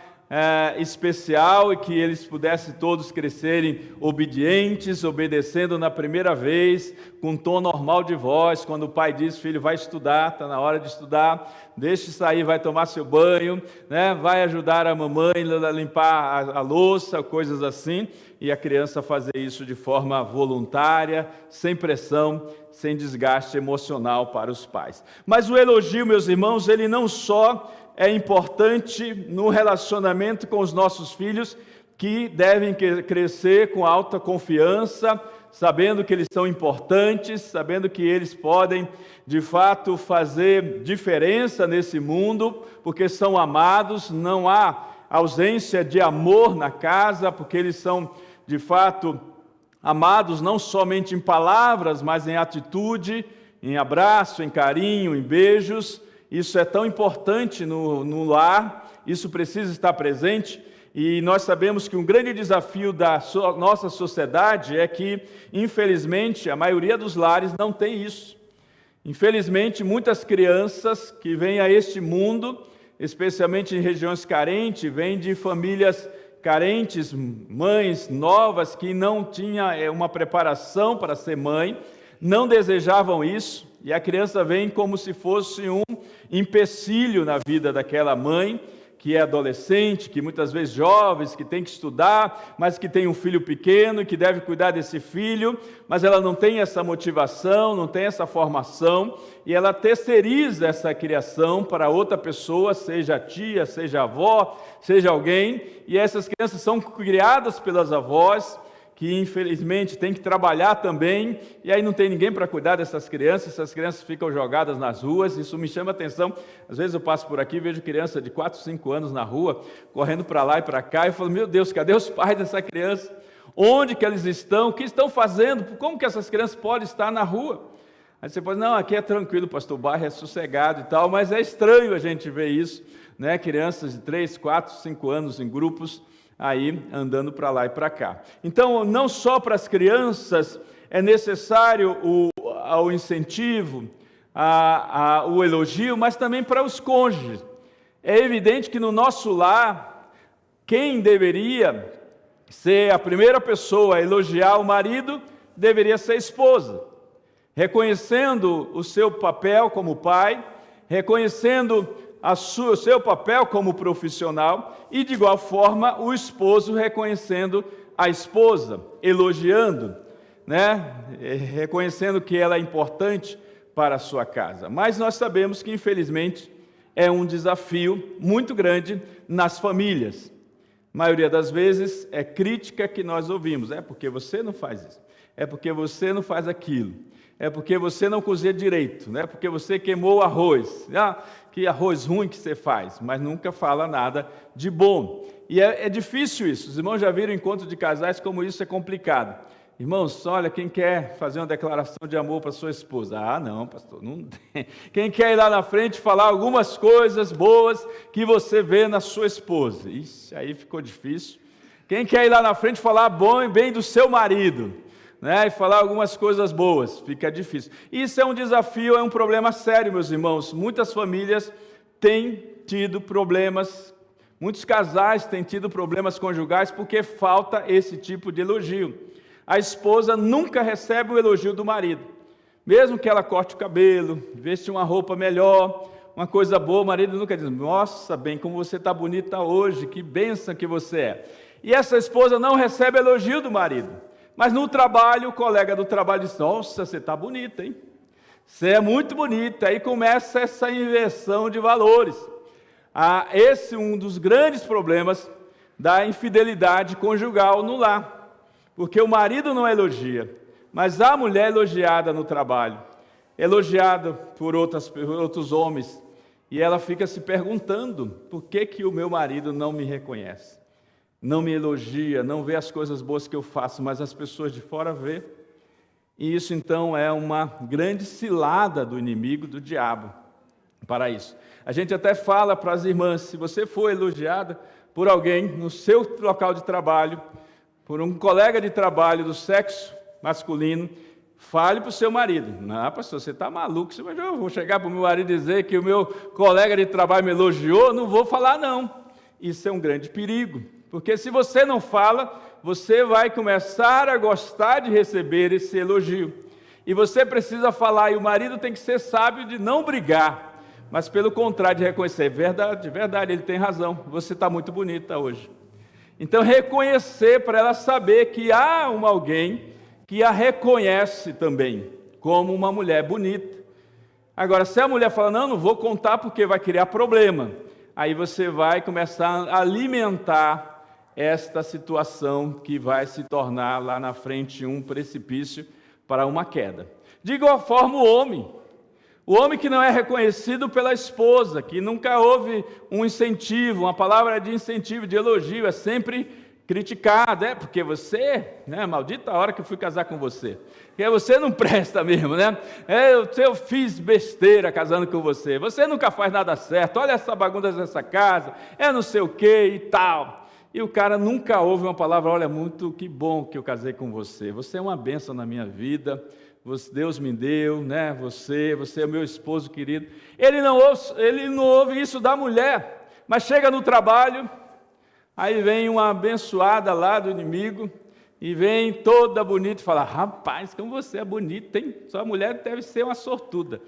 especial, e que eles pudessem todos crescerem obedientes, obedecendo na primeira vez, com um tom normal de voz. Quando o pai diz: filho, vai estudar, está na hora de estudar, deixe sair, vai tomar seu banho, né? Vai ajudar a mamãe a limpar a louça, coisas assim, e a criança fazer isso de forma voluntária, sem pressão, sem desgaste emocional para os pais. Mas o elogio, meus irmãos, ele não só é importante no relacionamento com os nossos filhos, que devem crescer com alta confiança, sabendo que eles são importantes, sabendo que eles podem, de fato, fazer diferença nesse mundo, porque são amados, não há ausência de amor na casa, porque eles são, de fato, amados não somente em palavras, mas em atitude, em abraço, em carinho, em beijos. Isso é tão importante no lar, isso precisa estar presente, e nós sabemos que um grande desafio da nossa sociedade é que, infelizmente, a maioria dos lares não tem isso. Infelizmente, muitas crianças que vêm a este mundo, especialmente em regiões carentes, vêm de famílias carentes, mães novas que não tinham uma preparação para ser mãe, não desejavam isso, e a criança vem como se fosse um empecilho na vida daquela mãe, que é adolescente, que muitas vezes jovens, que tem que estudar, mas que tem um filho pequeno, que deve cuidar desse filho, mas ela não tem essa motivação, não tem essa formação, e ela terceiriza essa criação para outra pessoa, seja a tia, seja a avó, seja alguém, e essas crianças são criadas pelas avós, que infelizmente tem que trabalhar também, e aí não tem ninguém para cuidar dessas crianças, essas crianças ficam jogadas nas ruas. Isso me chama a atenção. Às vezes eu passo por aqui e vejo criança de 4, 5 anos na rua, correndo para lá e para cá, e eu falo: meu Deus, cadê os pais dessa criança? Onde que eles estão? O que estão fazendo? Como que essas crianças podem estar na rua? Aí você pode: não, aqui é tranquilo, pastor, o bairro é sossegado e tal, mas é estranho a gente ver isso, né? Crianças de 3, 4, 5 anos em grupos, aí andando para lá e para cá. Então, não só para as crianças é necessário o incentivo, o elogio, mas também para os cônjuges. É evidente que no nosso lar, quem deveria ser a primeira pessoa a elogiar o marido deveria ser a esposa, reconhecendo o seu papel como pai, reconhecendo o seu papel como profissional, e de igual forma o esposo reconhecendo a esposa, elogiando, né? Reconhecendo que ela é importante para a sua casa. Mas nós sabemos que, infelizmente, é um desafio muito grande nas famílias. A maioria das vezes é crítica que nós ouvimos: é porque você não faz isso, é porque você não faz aquilo, é porque você não cozinha direito, né? Porque você queimou o arroz. Que arroz ruim que você faz, mas nunca fala nada de bom. E é difícil isso. Os irmãos já viram encontro de casais como isso é complicado. Irmãos, olha, quem quer fazer uma declaração de amor para sua esposa? Ah, não, pastor, não tem. Quem quer ir lá na frente falar algumas coisas boas que você vê na sua esposa? Isso aí ficou difícil. Quem quer ir lá na frente falar bom e bem do seu marido, né, e falar algumas coisas boas? Fica difícil. Isso é um desafio, é um problema sério, meus irmãos. Muitas famílias têm tido problemas, muitos casais têm tido problemas conjugais porque falta esse tipo de elogio. A esposa nunca recebe o elogio do marido. Mesmo que ela corte o cabelo, veste uma roupa melhor, uma coisa boa, o marido nunca diz: nossa, bem, como você está bonita hoje, que bênção que você é. E essa esposa não recebe elogio do marido. Mas no trabalho, o colega do trabalho diz: nossa, você está bonita, hein? Você é muito bonita. Aí começa essa inversão de valores. Esse é um dos grandes problemas da infidelidade conjugal no lar. Porque o marido não elogia, mas a mulher elogiada no trabalho, elogiada por outros homens, e ela fica se perguntando: por que o meu marido não me reconhece? Não me elogia, não vê as coisas boas que eu faço, mas as pessoas de fora vê. E isso então é uma grande cilada do inimigo, do diabo. para isso. A gente até fala para as irmãs, se você for elogiada por alguém no seu local de trabalho, por um colega de trabalho do sexo masculino, fale para o seu marido. Não, pastor, você está maluco, eu vou chegar para o meu marido e dizer que o meu colega de trabalho me elogiou? Não vou falar não. Isso é um grande perigo, porque se você não fala, você vai começar a gostar de receber esse elogio. E você precisa falar, e o marido tem que ser sábio de não brigar, mas pelo contrário, de reconhecer, verdade, ele tem razão, você está muito bonita hoje. Então reconhecer para ela saber que há alguém que a reconhece também, como uma mulher bonita. Agora, se a mulher fala, não vou contar porque vai criar problema, aí você vai começar a alimentar esta situação que vai se tornar lá na frente um precipício para uma queda. De igual forma o homem que não é reconhecido pela esposa, que nunca houve um incentivo, uma palavra de incentivo, de elogio, é sempre criticado, porque você, maldita a hora que eu fui casar com você, porque você não presta mesmo, eu fiz besteira casando com você, você nunca faz nada certo, olha essa bagunça dessa casa, não sei o que e tal. E o cara nunca ouve uma palavra, olha, muito que bom que eu casei com você, você é uma bênção na minha vida, Deus me deu, você é o meu esposo querido. Ele não ouve isso da mulher, mas chega no trabalho, aí vem uma abençoada lá do inimigo, e vem toda bonita e fala, rapaz, como você é bonita, hein? Sua mulher deve ser uma sortuda.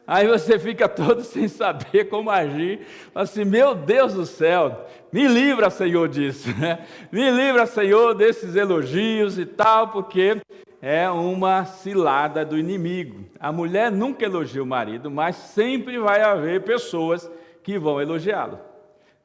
Aí você fica todo sem saber como agir, assim, meu Deus do céu, me livra, Senhor, disso, me livra, Senhor, desses elogios e tal, porque é uma cilada do inimigo. A mulher nunca elogia o marido, mas sempre vai haver pessoas que vão elogiá-lo.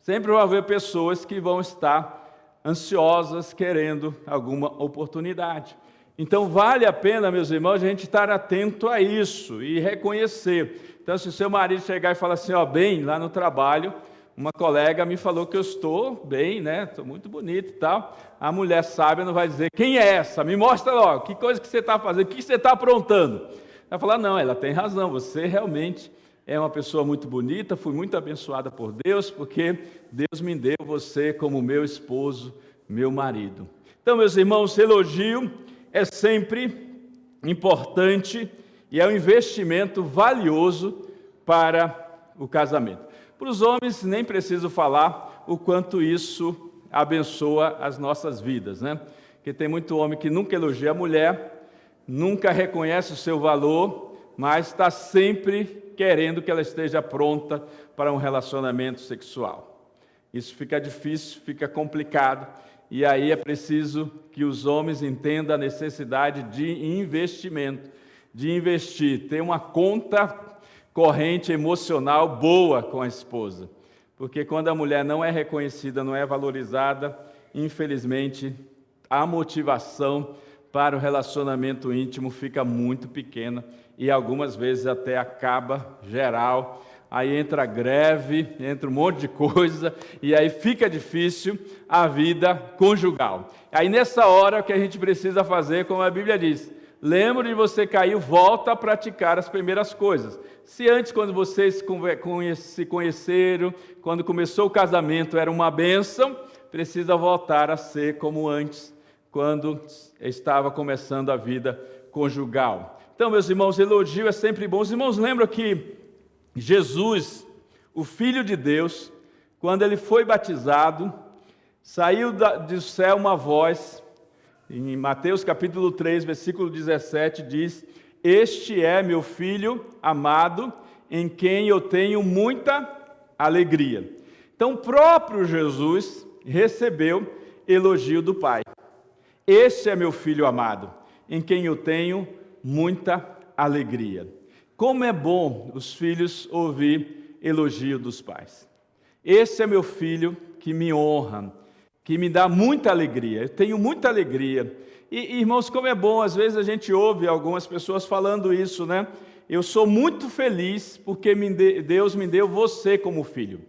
Sempre vai haver pessoas que vão estar ansiosas, querendo alguma oportunidade. Então, vale a pena, meus irmãos, a gente estar atento a isso e reconhecer. Então, se o seu marido chegar e falar assim, bem, lá no trabalho, uma colega me falou que eu estou bem, estou muito bonito e tal. A mulher sábia não vai dizer, quem é essa? Me mostra logo, que coisa que você está fazendo, o que você está aprontando? Vai falar, não, ela tem razão, você realmente é uma pessoa muito bonita, fui muito abençoada por Deus, porque Deus me deu você como meu esposo, meu marido. Então, meus irmãos, elogio é sempre importante e é um investimento valioso para o casamento. Para os homens, nem preciso falar o quanto isso abençoa as nossas vidas, Porque tem muito homem que nunca elogia a mulher, nunca reconhece o seu valor, mas está sempre querendo que ela esteja pronta para um relacionamento sexual. Isso fica difícil, fica complicado, e aí é preciso que os homens entendam a necessidade de investimento, de investir, ter uma conta corrente emocional boa com a esposa, porque quando a mulher não é reconhecida, não é valorizada, infelizmente a motivação para o relacionamento íntimo fica muito pequena e algumas vezes até acaba geral, aí entra greve, entra um monte de coisa e aí fica difícil a vida conjugal. Aí nessa hora o que a gente precisa fazer, como a Bíblia diz, lembre de você caiu, volta a praticar as primeiras coisas. Se antes, quando vocês se conheceram, quando começou o casamento, era uma bênção, precisa voltar a ser como antes, quando estava começando a vida conjugal. Então, meus irmãos, elogio é sempre bom. Os irmãos lembram que Jesus, o Filho de Deus, quando ele foi batizado, saiu do céu uma voz, em Mateus capítulo 3, versículo 17, diz, este é meu Filho amado, em quem eu tenho muita alegria. Então, o próprio Jesus recebeu elogio do Pai. Este é meu Filho amado, em quem eu tenho muita alegria. Como é bom os filhos ouvir elogio dos pais. Esse é meu filho que me honra, que me dá muita alegria. Eu tenho muita alegria. E, irmãos, como é bom, às vezes a gente ouve algumas pessoas falando isso, Eu sou muito feliz porque Deus me deu você como filho.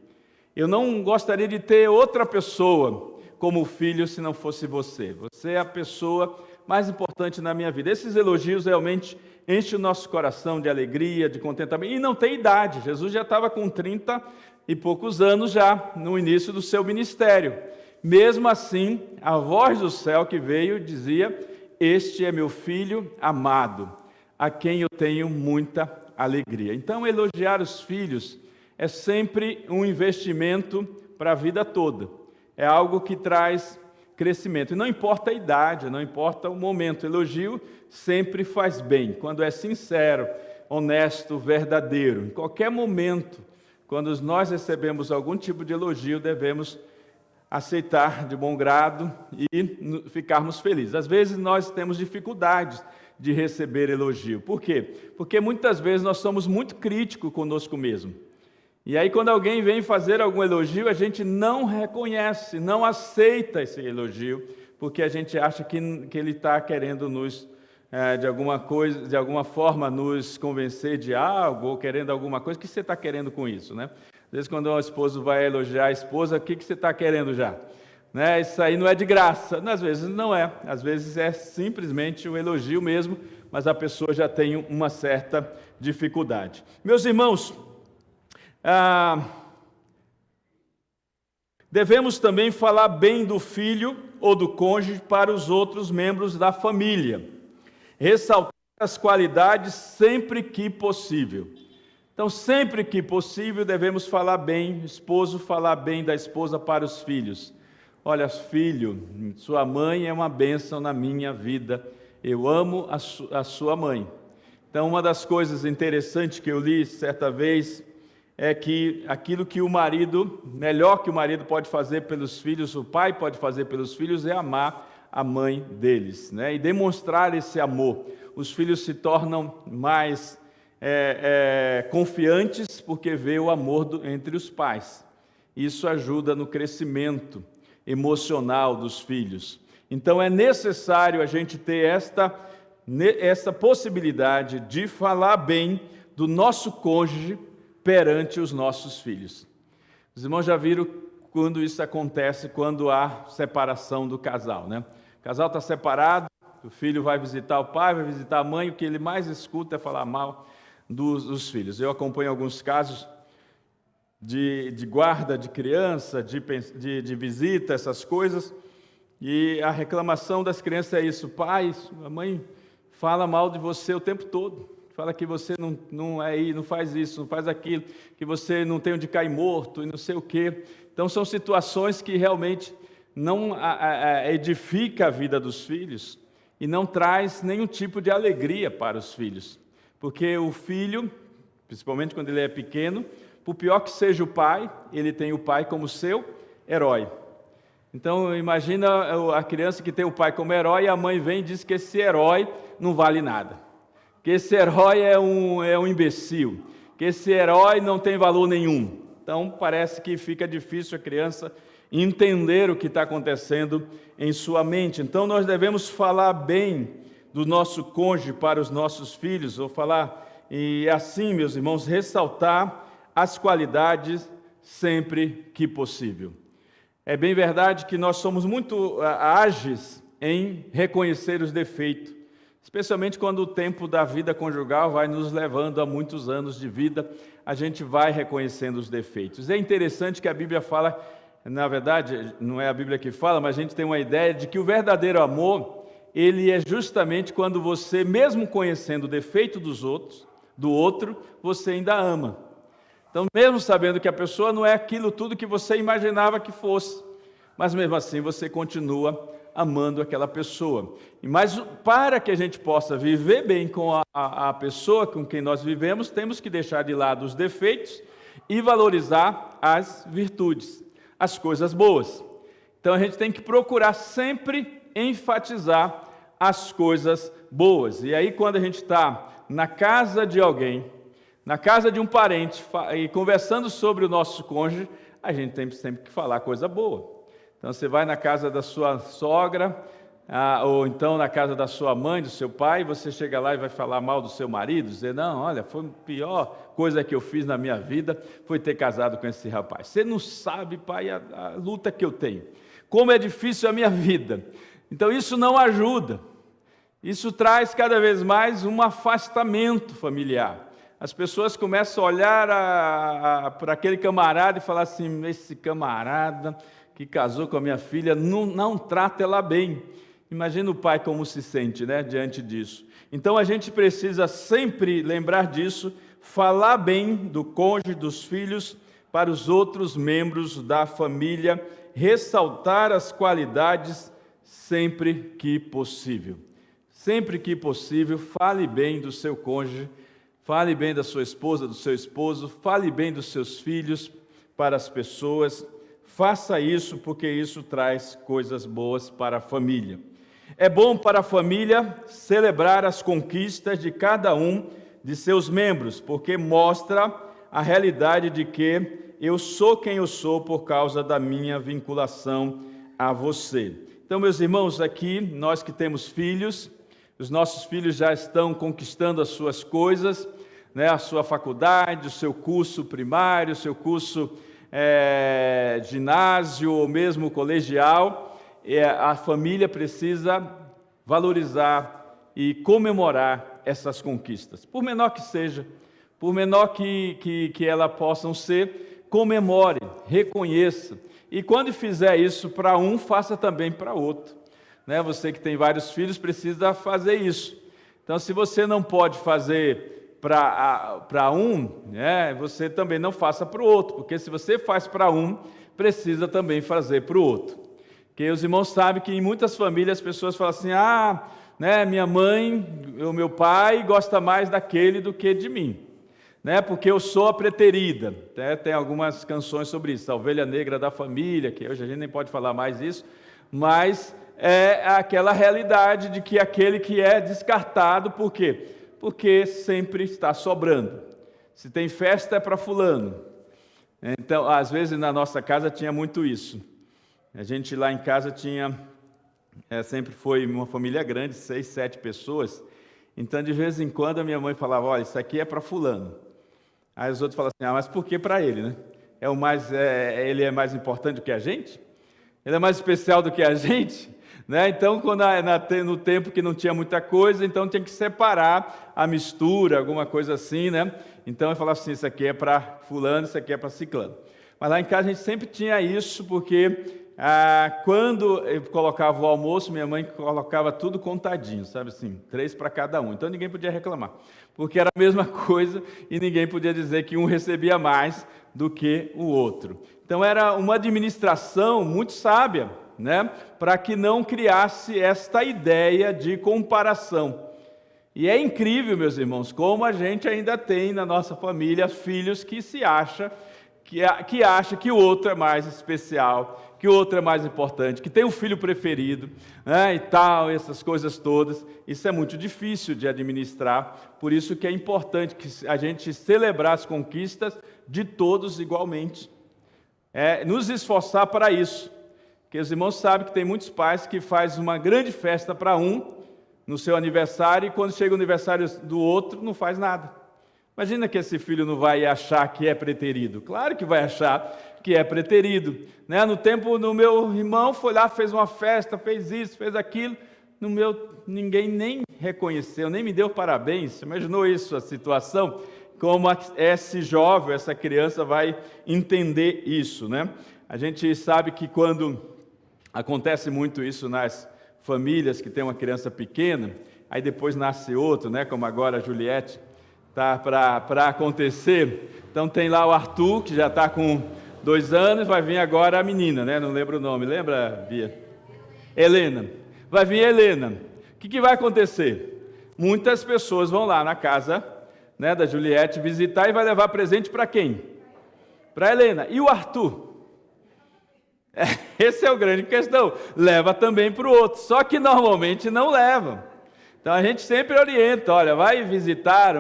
Eu não gostaria de ter outra pessoa como filho se não fosse você. Você é a pessoa mais importante na minha vida. Esses elogios realmente enchem o nosso coração de alegria, de contentamento, e não tem idade. Jesus já estava com 30 e poucos anos já no início do seu ministério. Mesmo assim, a voz do céu que veio dizia: este é meu filho amado, a quem eu tenho muita alegria. Então, elogiar os filhos é sempre um investimento para a vida toda. É algo que traz crescimento. E não importa a idade, não importa o momento. Elogio sempre faz bem, quando é sincero, honesto, verdadeiro. Em qualquer momento, quando nós recebemos algum tipo de elogio, devemos aceitar de bom grado e ficarmos felizes. Às vezes nós temos dificuldades de receber elogio. Por quê? Porque muitas vezes nós somos muito críticos conosco mesmo. E aí quando alguém vem fazer algum elogio, a gente não reconhece, não aceita esse elogio, porque a gente acha que ele está querendo nos, de alguma forma, nos convencer de algo, ou querendo alguma coisa. O que você está querendo com isso, né? Às vezes, quando o esposo vai elogiar a esposa, o que você está querendo já? Né? Isso aí não é de graça. Às vezes não é. Às vezes é simplesmente um elogio mesmo, mas a pessoa já tem uma certa dificuldade. Meus irmãos, devemos também falar bem do filho ou do cônjuge para os outros membros da família. Ressaltar as qualidades sempre que possível. Então, sempre que possível, devemos falar bem, esposo falar bem da esposa para os filhos. Olha, filho, sua mãe é uma bênção na minha vida, eu amo a sua mãe. Então, uma das coisas interessantes que eu li certa vez é que aquilo que o marido, melhor que o marido pode fazer pelos filhos, o pai pode fazer pelos filhos, é amar a mãe deles, né? E demonstrar esse amor. Os filhos se tornam mais confiantes porque vê o amor entre os pais. Isso ajuda no crescimento emocional dos filhos. Então é necessário a gente ter essa possibilidade de falar bem do nosso cônjuge perante os nossos filhos. Os irmãos já viram quando isso acontece, quando há separação do casal, né? O casal está separado, o filho vai visitar o pai, vai visitar a mãe, o que ele mais escuta é falar mal dos filhos. Eu acompanho alguns casos de guarda de criança, de visita, essas coisas, e a reclamação das crianças é isso: pai, a mãe fala mal de você o tempo todo, fala que você não faz isso, não faz aquilo, que você não tem onde cair morto e não sei o quê. Então são situações que realmente não edifica a vida dos filhos e não traz nenhum tipo de alegria para os filhos. Porque o filho, principalmente quando ele é pequeno, por pior que seja o pai, ele tem o pai como seu herói. Então, imagina a criança que tem o pai como herói e a mãe vem e diz que esse herói não vale nada, que esse herói é um imbecil, que esse herói não tem valor nenhum. Então, parece que fica difícil a criança entender o que está acontecendo em sua mente. Então, nós devemos falar bem do nosso cônjuge para os nossos filhos, ou falar, e assim, meus irmãos, ressaltar as qualidades sempre que possível. É bem verdade que nós somos muito ágeis em reconhecer os defeitos, especialmente quando o tempo da vida conjugal vai nos levando a muitos anos de vida, a gente vai reconhecendo os defeitos. É interessante que a Bíblia fala, na verdade, não é a Bíblia que fala, mas a gente tem uma ideia de que o verdadeiro amor, ele é justamente quando você, mesmo conhecendo o defeito do outro, você ainda ama. Então, mesmo sabendo que a pessoa não é aquilo tudo que você imaginava que fosse, mas mesmo assim você continua amando aquela pessoa. Mas para que a gente possa viver bem com a pessoa com quem nós vivemos, temos que deixar de lado os defeitos e valorizar as virtudes, as coisas boas. Então, a gente tem que procurar sempre enfatizar as coisas boas. E aí, quando a gente está na casa de alguém, na casa de um parente, e conversando sobre o nosso cônjuge, a gente tem sempre que falar coisa boa. Então, você vai na casa da sua sogra, ou então na casa da sua mãe, do seu pai, você chega lá e vai falar mal do seu marido, dizer: não, olha, foi a pior coisa que eu fiz na minha vida, foi ter casado com esse rapaz. Você não sabe, pai, a luta que eu tenho, como é difícil a minha vida. Então, isso não ajuda. Isso traz cada vez mais um afastamento familiar. As pessoas começam a olhar para aquele camarada e falar assim: esse camarada que casou com a minha filha não trata ela bem. Imagina o pai como se sente, né, diante disso. Então a gente precisa sempre lembrar disso, falar bem do cônjuge, dos filhos, para os outros membros da família, ressaltar as qualidades sempre que possível. Sempre que possível, fale bem do seu cônjuge, fale bem da sua esposa, do seu esposo, fale bem dos seus filhos para as pessoas. Faça isso, porque isso traz coisas boas para a família. É bom para a família celebrar as conquistas de cada um de seus membros, porque mostra a realidade de que eu sou quem eu sou por causa da minha vinculação a você. Então, meus irmãos, aqui, nós que temos filhos, os nossos filhos já estão conquistando as suas coisas, né, a sua faculdade, o seu curso primário, o seu curso ginásio ou mesmo colegial. A família precisa valorizar e comemorar essas conquistas, por menor que seja, por menor que elas possam ser, comemore, reconheça, e quando fizer isso para um, faça também para outro, né? Você que tem vários filhos precisa fazer isso. Então, se você não pode fazer para um, né, você também não faça para o outro, porque se você faz para um, precisa também fazer para o outro. Porque os irmãos sabem que em muitas famílias as pessoas falam assim: né, minha mãe, o meu pai gosta mais daquele do que de mim, né, porque eu sou a preterida. Tem algumas canções sobre isso, a ovelha negra da família, que hoje a gente nem pode falar mais isso, mas é aquela realidade de que aquele que é descartado, por quê? Porque sempre está sobrando. Se tem festa é para fulano. Então, às vezes na nossa casa tinha muito isso. A gente lá em casa tinha, sempre foi uma família grande, 6, 7 pessoas. Então, de vez em quando, a minha mãe falava: olha, isso aqui é para fulano. Aí os outros falavam assim: mas por que para ele, né? Ele é mais importante do que a gente? Ele é mais especial do que a gente? Né? Então, no tempo que não tinha muita coisa, então tinha que separar a mistura, alguma coisa assim, né? Então, eu falava assim: isso aqui é para fulano, isso aqui é para ciclano. Mas lá em casa a gente sempre tinha isso, porque quando eu colocava o almoço, minha mãe colocava tudo contadinho, sabe assim, 3 para cada um. Então ninguém podia reclamar, porque era a mesma coisa e ninguém podia dizer que um recebia mais do que o outro. Então era uma administração muito sábia, né, para que não criasse esta ideia de comparação. E é incrível, meus irmãos, como a gente ainda tem na nossa família filhos que se acha que o outro é mais especial, que o outro é mais importante, que tem um filho preferido, né, e tal, essas coisas todas. Isso é muito difícil de administrar, por isso que é importante que a gente celebrar as conquistas de todos igualmente. Nos esforçar para isso, porque os irmãos sabem que tem muitos pais que fazem uma grande festa para um no seu aniversário, e quando chega o aniversário do outro, não faz nada. Imagina que esse filho não vai achar que é preterido. Claro que vai achar que é preterido. Né? No meu irmão foi lá, fez uma festa, fez isso, fez aquilo. No meu, ninguém nem reconheceu, nem me deu parabéns. Imaginou isso, a situação? Como esse jovem, essa criança vai entender isso, né? A gente sabe que quando acontece muito isso nas famílias que tem uma criança pequena, aí depois nasce outro, né? Como agora a Juliette, tá para acontecer. Então tem lá o Arthur, que já está com 2 anos, vai vir agora a menina, né? Não lembro o nome, lembra, Bia? Helena. Vai vir a Helena. O que vai acontecer? Muitas pessoas vão lá na casa, né, da Juliette visitar e vai levar presente para quem? Para Helena. E o Arthur? Esse é o grande questão. Leva também para o outro, só que normalmente não levam. Então a gente sempre orienta: olha, vai visitar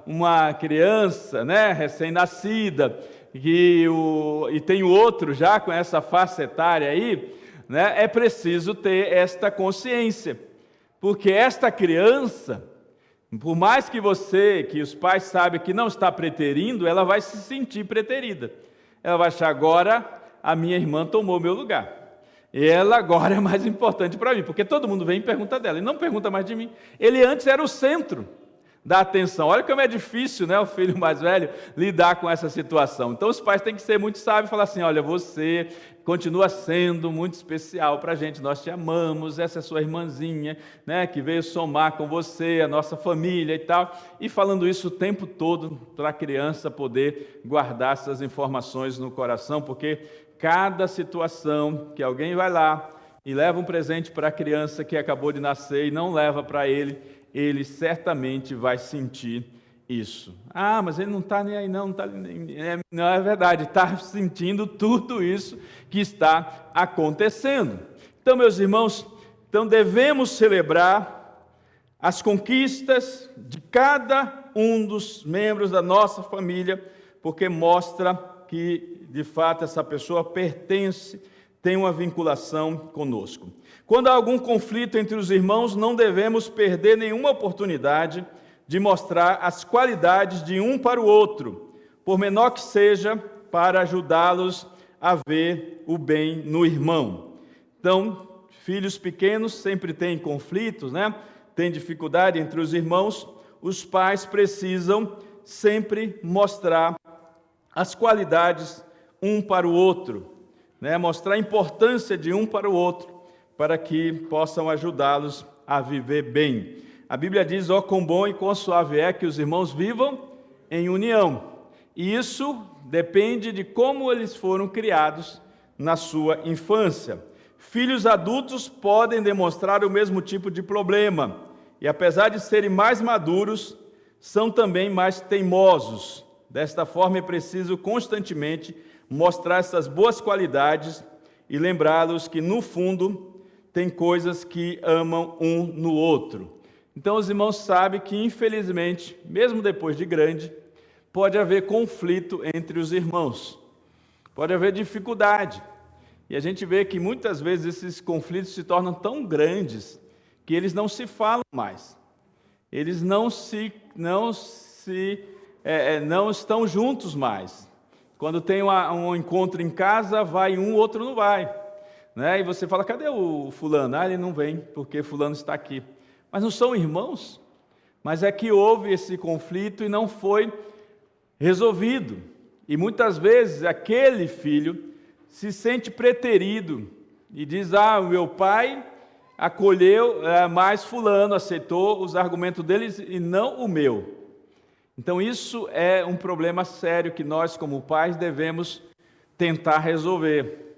uma criança, né, recém-nascida, e tem outro já com essa faixa etária aí, né, é preciso ter esta consciência, porque esta criança, por mais que os pais sabem que não está preterindo, ela vai se sentir preterida. Ela vai achar: agora a minha irmã tomou meu lugar. E ela agora é mais importante para mim, porque todo mundo vem e pergunta dela, e não pergunta mais de mim. Ele antes era o centro da atenção. Olha como é difícil, né, o filho mais velho lidar com essa situação. Então os pais têm que ser muito sábios e falar assim: olha, você continua sendo muito especial para a gente, nós te amamos, essa é sua irmãzinha, né, que veio somar com você, a nossa família e tal. E falando isso o tempo todo para a criança poder guardar essas informações no coração, porque cada situação que alguém vai lá e leva um presente para a criança que acabou de nascer e não leva para ele certamente vai sentir isso. Ah, mas ele não está nem aí não, não é verdade, está sentindo tudo isso que está acontecendo. Então, meus irmãos, devemos celebrar as conquistas de cada um dos membros da nossa família, porque mostra que, de fato, essa pessoa pertence, tem uma vinculação conosco. Quando há algum conflito entre os irmãos, não devemos perder nenhuma oportunidade de mostrar as qualidades de um para o outro, por menor que seja, para ajudá-los a ver o bem no irmão. Então, filhos pequenos sempre têm conflitos, né? Tem dificuldade entre os irmãos. Os pais precisam sempre mostrar as qualidades um para o outro, né? Mostrar a importância de um para o outro, para que possam ajudá-los a viver bem. A Bíblia diz: ó, quão bom e quão suave é que os irmãos vivam em união. E isso depende de como eles foram criados na sua infância. Filhos adultos podem demonstrar o mesmo tipo de problema, e apesar de serem mais maduros, são também mais teimosos. Desta forma, é preciso constantemente mostrar essas boas qualidades e lembrá-los que, no fundo, tem coisas que amam um no outro. Então, os irmãos sabem que, infelizmente, mesmo depois de grande, pode haver conflito entre os irmãos, pode haver dificuldade. E a gente vê que muitas vezes esses conflitos se tornam tão grandes que eles não se falam mais. Eles não estão juntos mais. Quando tem um encontro em casa, vai um, outro não vai. Né? E você fala: cadê o fulano? Ah, ele não vem, porque fulano está aqui. Mas não são irmãos? Mas é que houve esse conflito e não foi resolvido. E muitas vezes aquele filho se sente preterido e diz: ah, o meu pai acolheu, mas fulano aceitou os argumentos deles e não o meu. Então isso é um problema sério que nós, como pais, devemos tentar resolver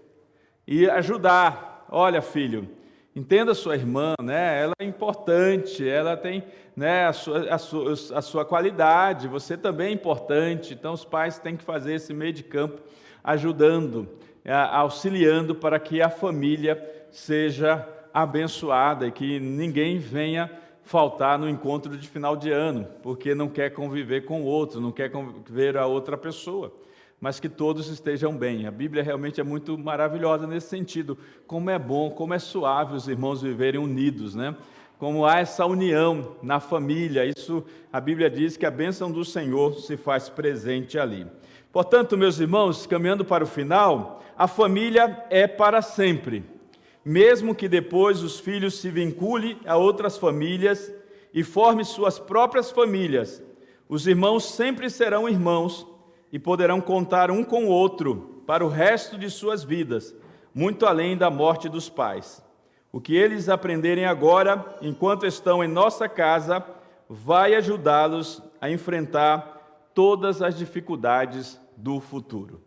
e ajudar. Olha, filho, entenda sua irmã, né? Ela é importante, ela tem, né, a sua qualidade, você também é importante. Então os pais têm que fazer esse meio de campo, ajudando, auxiliando para que a família seja abençoada e que ninguém venha faltar no encontro de final de ano, porque não quer conviver com o outro, não quer ver a outra pessoa, mas que todos estejam bem. A Bíblia realmente é muito maravilhosa nesse sentido. Como é bom, como é suave os irmãos viverem unidos, né? Como há essa união na família. Isso, a Bíblia diz que a bênção do Senhor se faz presente ali. Portanto, meus irmãos, caminhando para o final, a família é para sempre. Mesmo que depois os filhos se vinculem a outras famílias e formem suas próprias famílias, os irmãos sempre serão irmãos e poderão contar um com o outro para o resto de suas vidas, muito além da morte dos pais. O que eles aprenderem agora, enquanto estão em nossa casa, vai ajudá-los a enfrentar todas as dificuldades do futuro.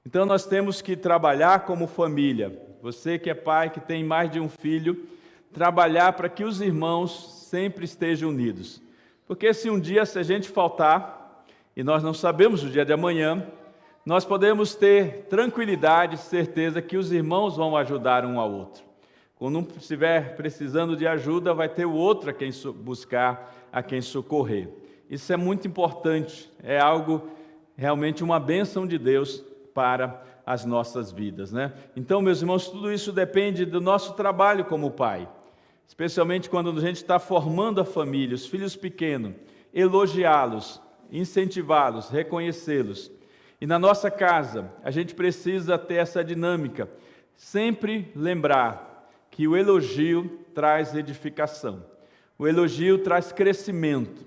Então nós temos que trabalhar como família. Você que é pai, que tem mais de um filho, trabalhar para que os irmãos sempre estejam unidos. Porque se a gente faltar, e nós não sabemos o dia de amanhã, nós podemos ter tranquilidade, certeza que os irmãos vão ajudar um ao outro. Quando um estiver precisando de ajuda, vai ter o outro a quem buscar, a quem socorrer. Isso é muito importante, é algo realmente uma bênção de Deus para as nossas vidas, né? Então, meus irmãos, tudo isso depende do nosso trabalho como pai, especialmente quando a gente está formando a família, os filhos pequenos, elogiá-los, incentivá-los, reconhecê-los. E na nossa casa, a gente precisa ter essa dinâmica, sempre lembrar que o elogio traz edificação, o elogio traz crescimento.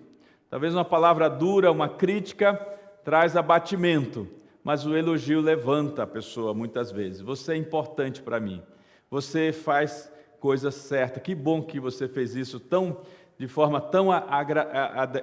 Talvez uma palavra dura, uma crítica, traz abatimento, mas o elogio levanta a pessoa muitas vezes. Você é importante para mim, você faz coisa certa, que bom que você fez isso de forma tão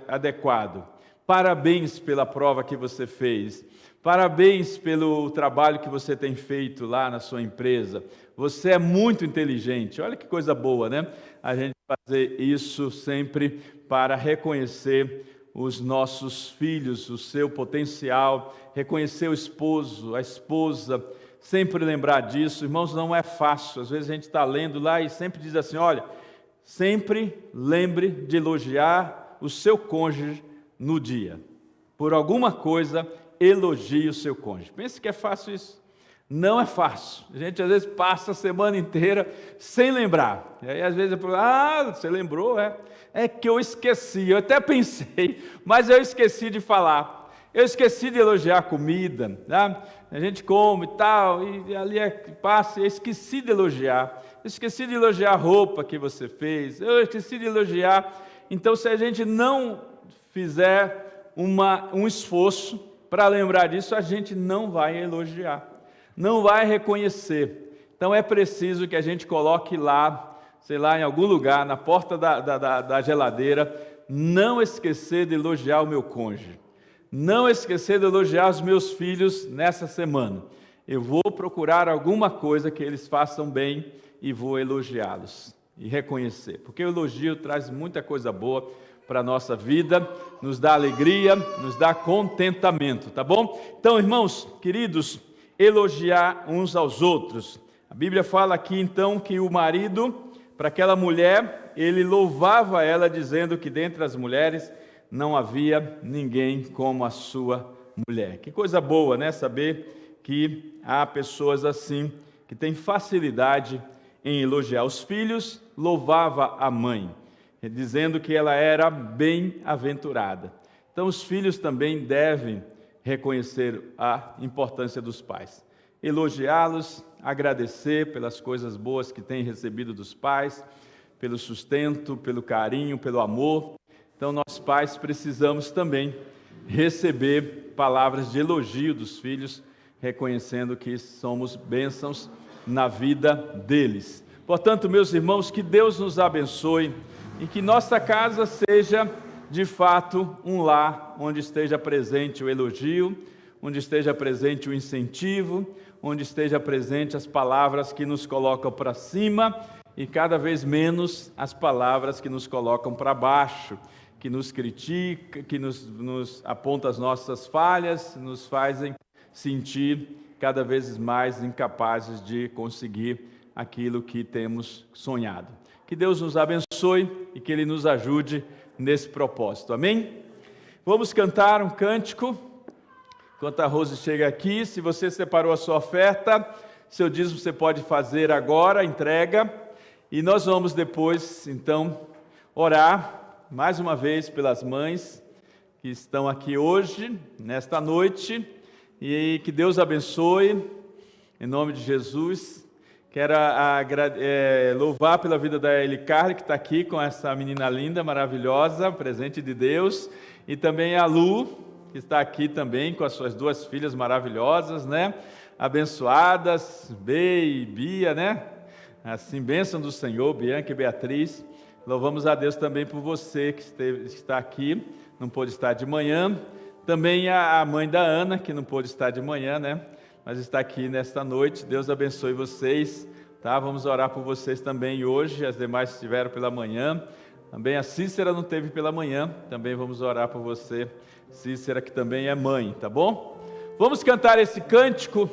adequada. Parabéns pela prova que você fez, parabéns pelo trabalho que você tem feito lá na sua empresa. Você é muito inteligente. Olha que coisa boa, né? A gente fazer isso sempre para reconhecer os nossos filhos, o seu potencial, reconhecer o esposo, a esposa, sempre lembrar disso. Irmãos, não é fácil. Às vezes a gente está lendo lá e sempre diz assim, olha, sempre lembre de elogiar o seu cônjuge no dia. Por alguma coisa, elogie o seu cônjuge. Pense que é fácil isso? Não é fácil. A gente às vezes passa a semana inteira sem lembrar. E aí às vezes eu falo, você lembrou? É que eu esqueci. Eu até pensei, mas eu esqueci de falar. Eu esqueci de elogiar a comida. Tá? A gente come e tal, e ali passa, eu esqueci de elogiar. Eu esqueci de elogiar a roupa que você fez. Eu esqueci de elogiar. Então, se a gente não fizer um esforço para lembrar disso, a gente não vai elogiar, não vai reconhecer. Então é preciso que a gente coloque lá, sei lá, em algum lugar, na porta da geladeira, não esquecer de elogiar o meu cônjuge, não esquecer de elogiar os meus filhos nessa semana. Eu vou procurar alguma coisa que eles façam bem e vou elogiá-los e reconhecer, porque o elogio traz muita coisa boa para a nossa vida, nos dá alegria, nos dá contentamento, tá bom? Então, irmãos, queridos, elogiar uns aos outros. A Bíblia fala aqui, então, que o marido, para aquela mulher, ele louvava ela, dizendo que dentre as mulheres não havia ninguém como a sua mulher. Que coisa boa, né? Saber que há pessoas assim, que têm facilidade em elogiar. Os filhos louvava a mãe, dizendo que ela era bem-aventurada. Então, os filhos também devem reconhecer a importância dos pais, elogiá-los, agradecer pelas coisas boas que têm recebido dos pais, pelo sustento, pelo carinho, pelo amor. Então, nós pais precisamos também receber palavras de elogio dos filhos, reconhecendo que somos bênçãos na vida deles. Portanto, meus irmãos, que Deus nos abençoe e que nossa casa seja, de fato, um lar onde esteja presente o elogio, onde esteja presente o incentivo, onde esteja presente as palavras que nos colocam para cima e cada vez menos as palavras que nos colocam para baixo, que nos criticam, que nos apontam as nossas falhas, nos fazem sentir cada vez mais incapazes de conseguir aquilo que temos sonhado. Que Deus nos abençoe e que Ele nos ajude nesse propósito. Amém? Vamos cantar um cântico. Enquanto a Rose chega aqui, se você separou a sua oferta, seu dízimo você pode fazer agora, entrega. E nós vamos depois, então, orar mais uma vez pelas mães que estão aqui hoje, nesta noite. E que Deus abençoe, em nome de Jesus. Quero louvar pela vida da Eli Carli, que está aqui com essa menina linda, maravilhosa, presente de Deus. E também a Lu, que está aqui também com as suas duas filhas maravilhosas, né? Abençoadas, Bê e Bia, né? Assim, bênção do Senhor, Bianca e Beatriz. Louvamos a Deus também por você que está aqui, não pôde estar de manhã. Também a mãe da Ana, que não pôde estar de manhã, né? Mas está aqui nesta noite. Deus abençoe vocês, tá? Vamos orar por vocês também hoje. As demais estiveram pela manhã. Também a Cícera não teve pela manhã. Também vamos orar por você, Cícera, que também é mãe, tá bom? Vamos cantar esse cântico.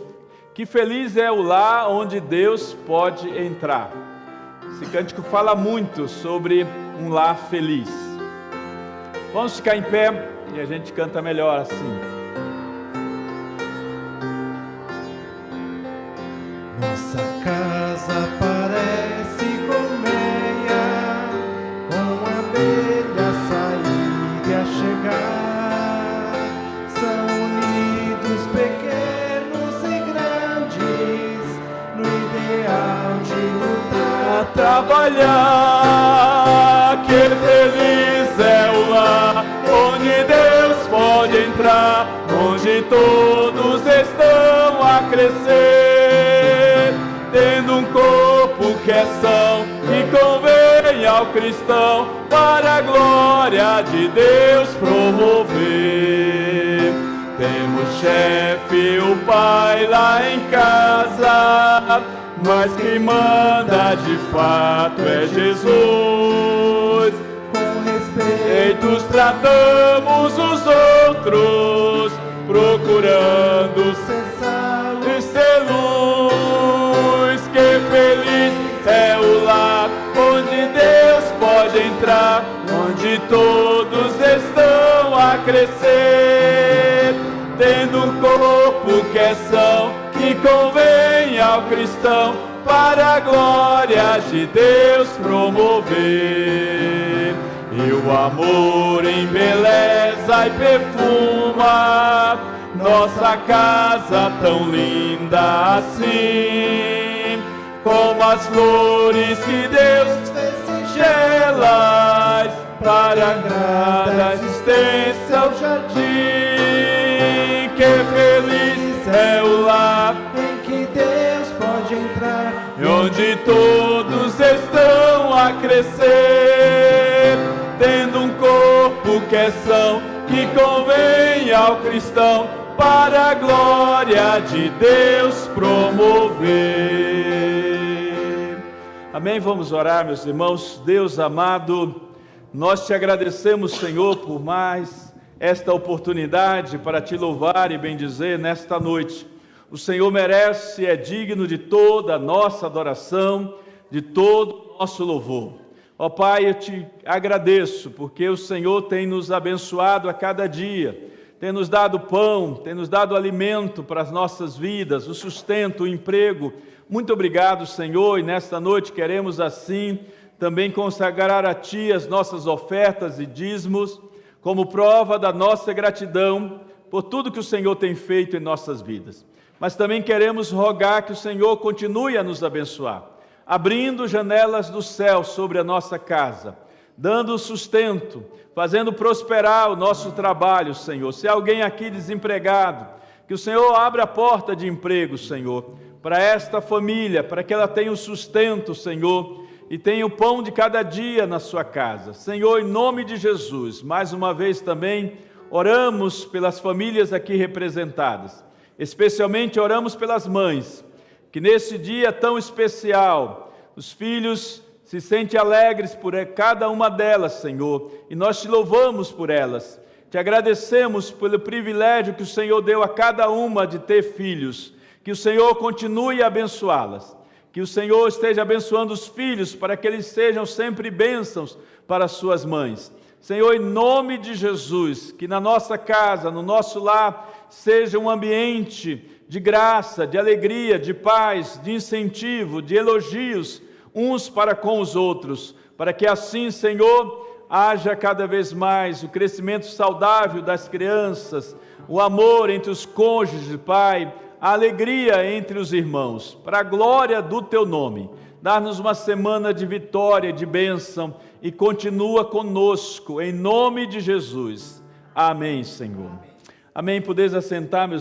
Que feliz é o lar onde Deus pode entrar. Esse cântico fala muito sobre um lar feliz. Vamos ficar em pé e a gente canta melhor assim. Nossa casa parece colmeia, com abelha sair e a chegar. São unidos pequenos e grandes no ideal trabalhar. Que feliz é o lar onde Deus pode entrar, onde todos estão a crescer, tendo um corpo que é são, que convém ao cristão, para a glória de Deus promover. Temos chefe, o Pai lá em casa, mas quem manda de fato é Jesus. Com respeito Tratamos os outros, procurando cessar e ser luz. Que feliz é o lar onde Deus pode entrar, onde todos estão a crescer, tendo um corpo que é são, que convém ao cristão, para a glória de Deus promover. E o amor embeleza e perfuma nossa casa tão linda assim, como as flores que Deus fez singelas, para a existência ao jardim. Que feliz é o lar em que Deus pode entrar, e onde todos estão a crescer, tendo um corpo que é são, que convém ao cristão, para a glória de Deus promover. Amém? Vamos orar, meus irmãos. Deus amado, nós te agradecemos, Senhor, por mais esta oportunidade para te louvar e bendizer nesta noite. O Senhor merece e é digno de toda a nossa adoração, de todo o nosso louvor. Ó Pai, eu te agradeço, porque o Senhor tem nos abençoado a cada dia, tem nos dado pão, tem nos dado alimento para as nossas vidas, o sustento, o emprego. Muito obrigado, Senhor, e nesta noite queremos assim também consagrar a Ti as nossas ofertas e dízimos, como prova da nossa gratidão por tudo que o Senhor tem feito em nossas vidas. Mas também queremos rogar que o Senhor continue a nos abençoar, abrindo janelas do céu sobre a nossa casa, dando sustento, fazendo prosperar o nosso trabalho, Senhor. Se há alguém aqui desempregado, que o Senhor abra a porta de emprego, Senhor, para esta família, para que ela tenha o sustento, Senhor, e tenha o pão de cada dia na sua casa. Senhor, em nome de Jesus, mais uma vez também oramos pelas famílias aqui representadas, especialmente oramos pelas mães, que nesse dia tão especial, os filhos se sentem alegres por cada uma delas, Senhor, e nós te louvamos por elas. Te agradecemos pelo privilégio que o Senhor deu a cada uma de ter filhos, que o Senhor continue a abençoá-las, que o Senhor esteja abençoando os filhos para que eles sejam sempre bênçãos para as suas mães. Senhor, em nome de Jesus, que na nossa casa, no nosso lar, seja um ambiente de graça, de alegria, de paz, de incentivo, de elogios uns para com os outros, para que assim, Senhor, haja cada vez mais o crescimento saudável das crianças, o amor entre os cônjuges, Pai, a alegria entre os irmãos, para a glória do Teu nome. Dá-nos uma semana de vitória, de bênção, e continua conosco, em nome de Jesus. Amém, Senhor. Amém. Podeis assentar, meus